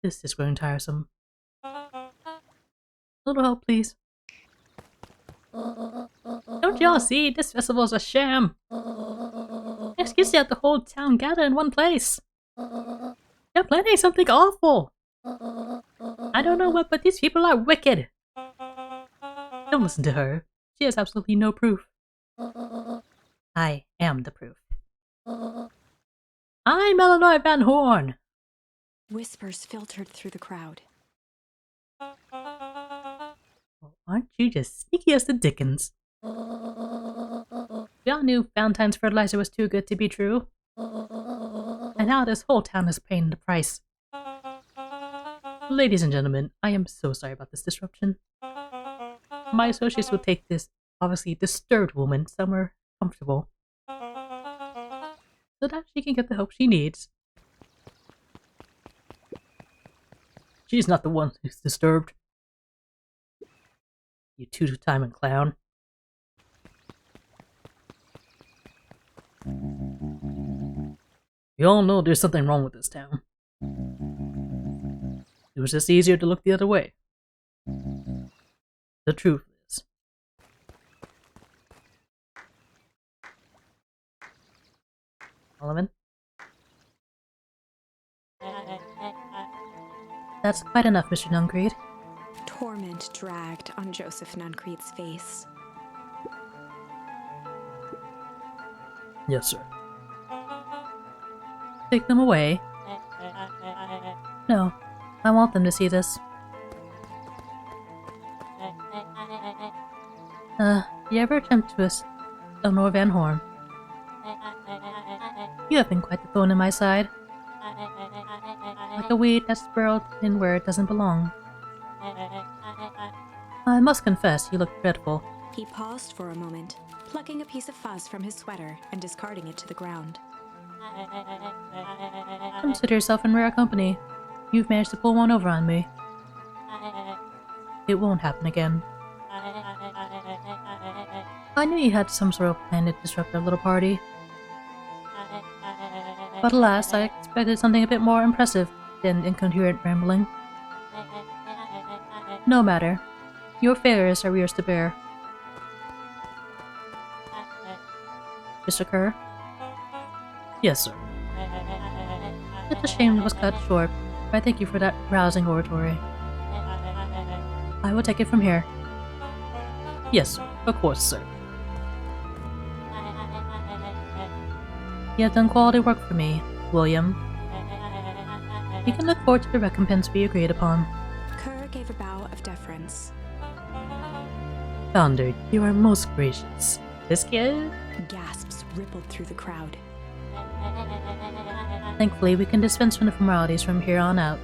This is growing tiresome. A little help, please. Don't y'all see? This festival's a sham. Excuse me, the whole town gather in one place. They're planning something awful. I don't know what, but these people are wicked. Don't listen to her. She has absolutely no proof. I am the proof. I'm Eleanor Van Horn. Whispers filtered through the crowd. Well, aren't you just sneaky as the dickens? We all knew Valentine's fertilizer was too good to be true. And now this whole town is paying the price. Ladies and gentlemen, I am so sorry about this disruption. My associates will take this obviously disturbed woman somewhere comfortable so that she can get the help she needs. She's not the one who's disturbed. you two-timing clown. We all know there's something wrong with this town. It was just easier to look the other way. The truth is. Solomon? That's quite enough, Mr. Nuncreed. Torment dragged on Joseph Nuncreed's face. Yes, sir. Take them away. No, I want them to see this. You ever attempt to us, Eleanor Van Horn? You have been quite the thorn in my side. Like a weed that's burrowed in where it doesn't belong. I must confess, you look dreadful. He paused for a moment, plucking a piece of fuzz from his sweater and discarding it to the ground. Consider yourself in rare company. You've managed to pull one over on me. It won't happen again. I knew you had some sort of plan to disrupt our little party. But alas, I expected something a bit more impressive than incoherent rambling. No matter. Your failures are yours to bear. Mr. Kerr? Yes, sir. It's a shame it was cut short, but I thank you for that rousing oratory. I will take it from here. Yes, sir. Of course, sir. You have done quality work for me, William. You can look forward to the recompense we agreed upon. Kerr gave a bow of deference. Founder, you are most gracious. This kid? Gasps rippled through the crowd. Thankfully, we can dispense from the formalities from here on out.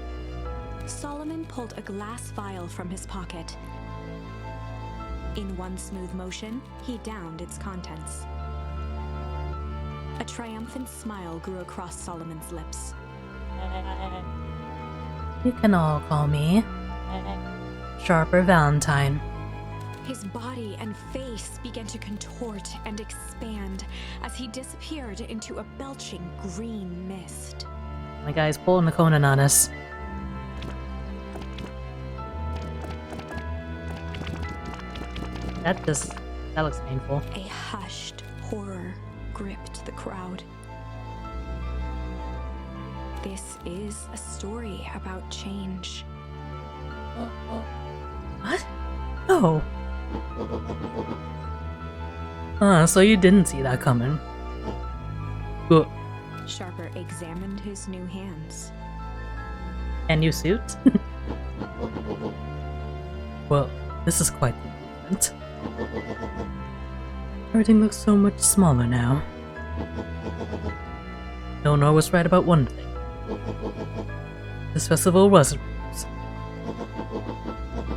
Solomon pulled a glass vial from his pocket. In one smooth motion, he downed its contents. A triumphant smile grew across Solomon's lips. You can all call me Sharper Valentine. His body and face began to contort and expand as he disappeared into a belching green mist. My guy's pulling the Conan on us. That looks painful. A hushed horror gripped the crowd. This is a story about change. What? No. So you didn't see that coming. Good. Sharper examined his new hands. And new suit? Well, this is quite the improvement. Everything looks so much smaller now. Eleanor was right about one thing. This festival was a ruse.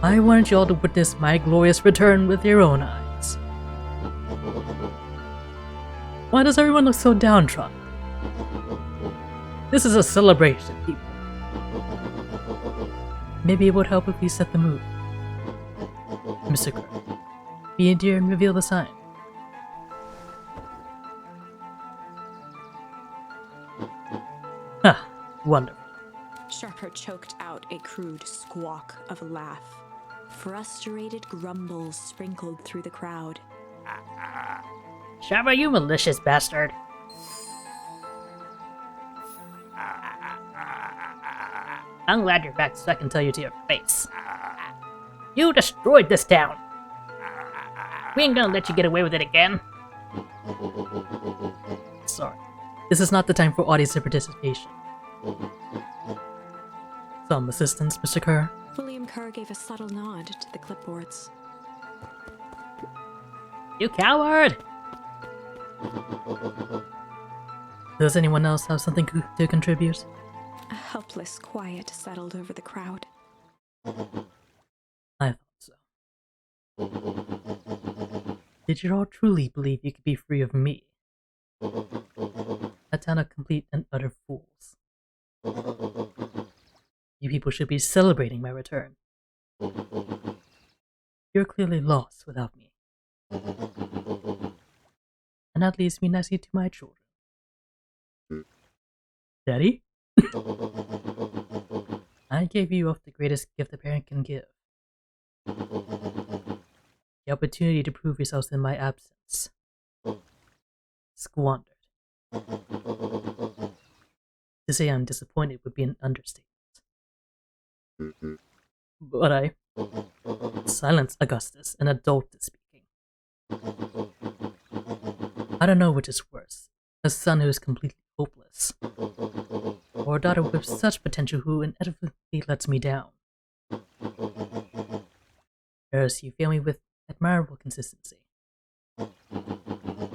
I wanted you all to witness my glorious return with your own eyes. Why does everyone look so downtrodden? This is a celebration, people. Maybe it would help if we set the mood. Mr. Kerr, be a dear and reveal the sign. Ah, wonderful. Sharper choked out a crude squawk of a laugh. Frustrated grumbles sprinkled through the crowd. Sharper, you malicious bastard. I'm glad you're back so I can tell you to your face. You destroyed this town. We ain't gonna let you get away with it again. Sorry. This is not the time for audience participation. Some assistance, Mr. Kerr. William Kerr gave a subtle nod to the clipboards. You coward! Does anyone else have something to contribute? A helpless quiet settled over the crowd. I thought so. Did you all truly believe you could be free of me? A town of complete and utter fools. You people should be celebrating my return. You're clearly lost without me. And that leaves me nicely to my children. Daddy? I gave you off the greatest gift a parent can give. The opportunity to prove yourselves in my absence. Squandered. To say I'm disappointed would be an understatement. But silence, Augustus, an adult is speaking. I don't know which is worse, a son who is completely hopeless, or a daughter with such potential who inevitably lets me down. Whereas you fail me with admirable consistency.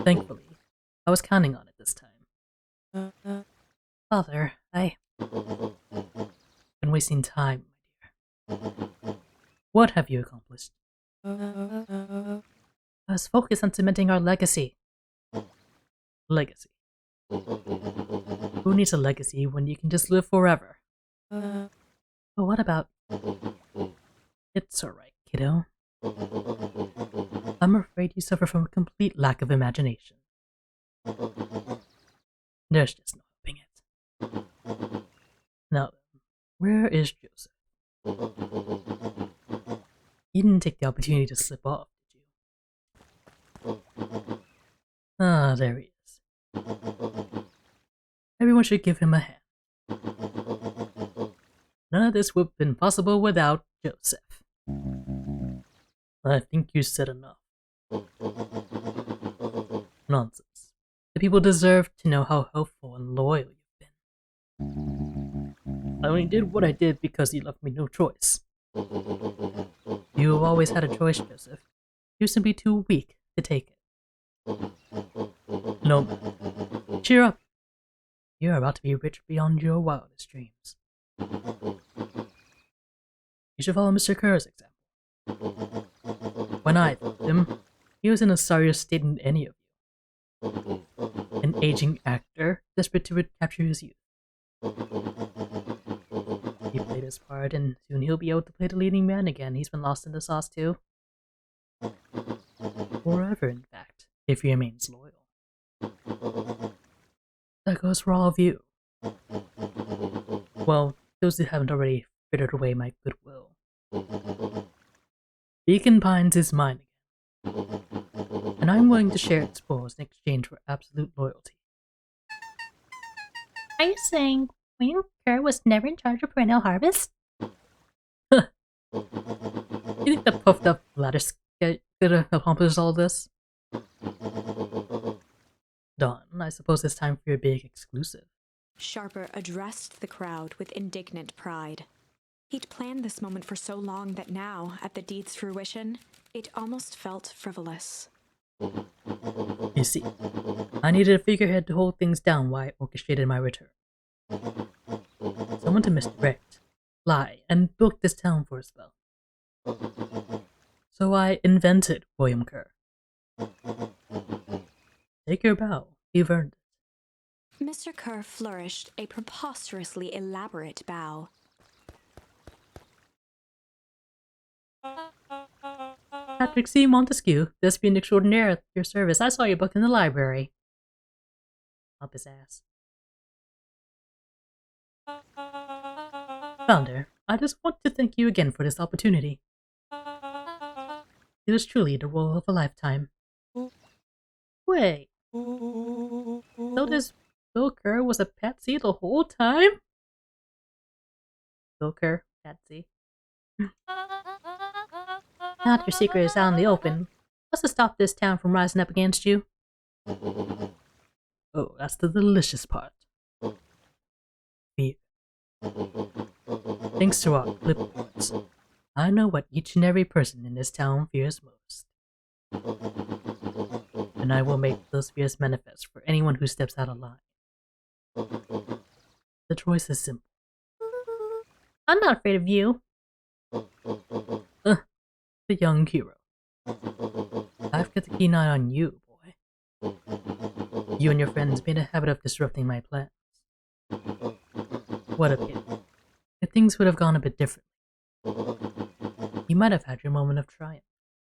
Thankfully, I was counting on it this time. Father, I've been wasting time, my dear. What have you accomplished? I was focused on cementing our legacy. Legacy. Who needs a legacy when you can just live forever? But what about... It's alright, kiddo. I'm afraid you suffer from a complete lack of imagination. There's just no helping it. Now, where is Joseph? You didn't take the opportunity to slip off, did you? Ah, there he is. Everyone should give him a hand. None of this would have been possible without Joseph. I think you said enough. Nonsense. The people deserve to know how helpful and loyal you've been. I only did what I did because you left me no choice. You have always had a choice, Joseph. You simply too weak to take it. No, man. Cheer up. You're about to be rich beyond your wildest dreams. You should follow Mr. Kerr's example. When I loved him, he was in a sorrier state than any of you. An aging actor, desperate to recapture his youth. He played his part, and soon he'll be able to play the leading man again. He's been lost in the sauce too. Forever, in fact, if he remains loyal. That goes for all of you. Well, those who haven't already frittered away my goodwill. Beacon Pines is mine again, and I'm willing to share its spoils in exchange for absolute loyalty. Are you saying William Kerr was never in charge of Perennial Harvest? You think the puffed up ladder could accomplish all this? Dawn, I suppose it's time for your big exclusive. Sharper addressed the crowd with indignant pride. He'd planned this moment for so long that now, at the deed's fruition, it almost felt frivolous. You see, I needed a figurehead to hold things down while I orchestrated my return. Someone to misdirect, lie, and bilk this town for a spell. So I invented William Kerr. Take your bow, you've earned it. Mr. Kerr flourished a preposterously elaborate bow. Patrick C. Montesquieu, thespian extraordinaire at your service. I saw your book in the library. Up his ass. Founder, I just want to thank you again for this opportunity. It was truly the role of a lifetime. Wait. So this Bill Kerr was a patsy the whole time? Bill Kerr, patsy. Now that your secret is out in the open, what's to stop this town from rising up against you? Oh, that's the delicious part. Fear. Thanks to our clipboards, I know what each and every person in this town fears most. And I will make those fears manifest for anyone who steps out of line. The choice is simple. I'm not afraid of you. The young hero. I've got a keen eye on you, boy. You and your friends made a habit of disrupting my plans. What a pity. If things would have gone a bit differently, you might have had your moment of triumph.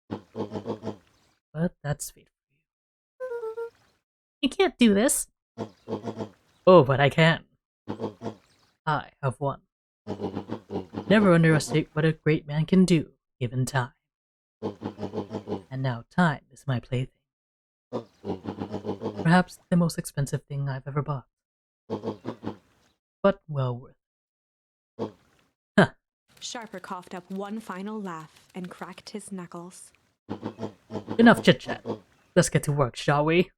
But that's fate for you. You can't do this! Oh, but I can! I have won. Never underestimate what a great man can do, given time. And now time is my plaything. Perhaps the most expensive thing I've ever bought. But well worth it. Huh. Sharper coughed up one final laugh and cracked his knuckles. Enough chit-chat. Let's get to work, shall we?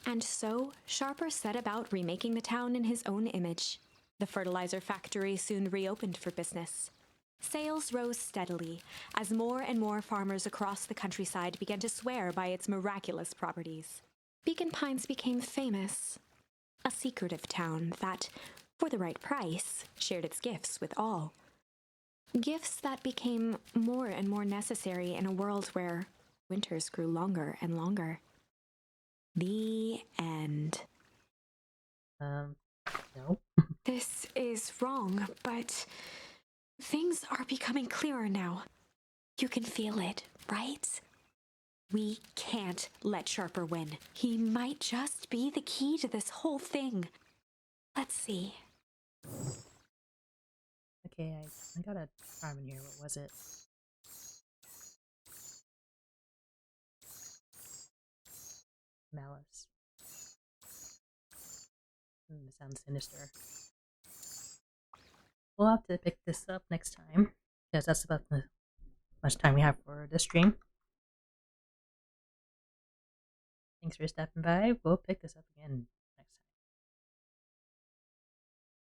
And so, Sharper set about remaking the town in his own image. The fertilizer factory soon reopened for business. Sales rose steadily as more and more farmers across the countryside began to swear by its miraculous properties. Beacon Pines became famous, a secretive town that, for the right price, shared its gifts with all. Gifts that became more and more necessary in a world where winters grew longer and longer. The end. No. This is wrong, but things are becoming clearer now. You can feel it, right? We can't let Sharper win. He might just be the key to this whole thing. Let's see. Okay, I got a charm in here. What was it? Malice. Sounds sinister. We'll have to pick this up next time, because that's about the much time we have for this stream. Thanks for stopping by. We'll pick this up again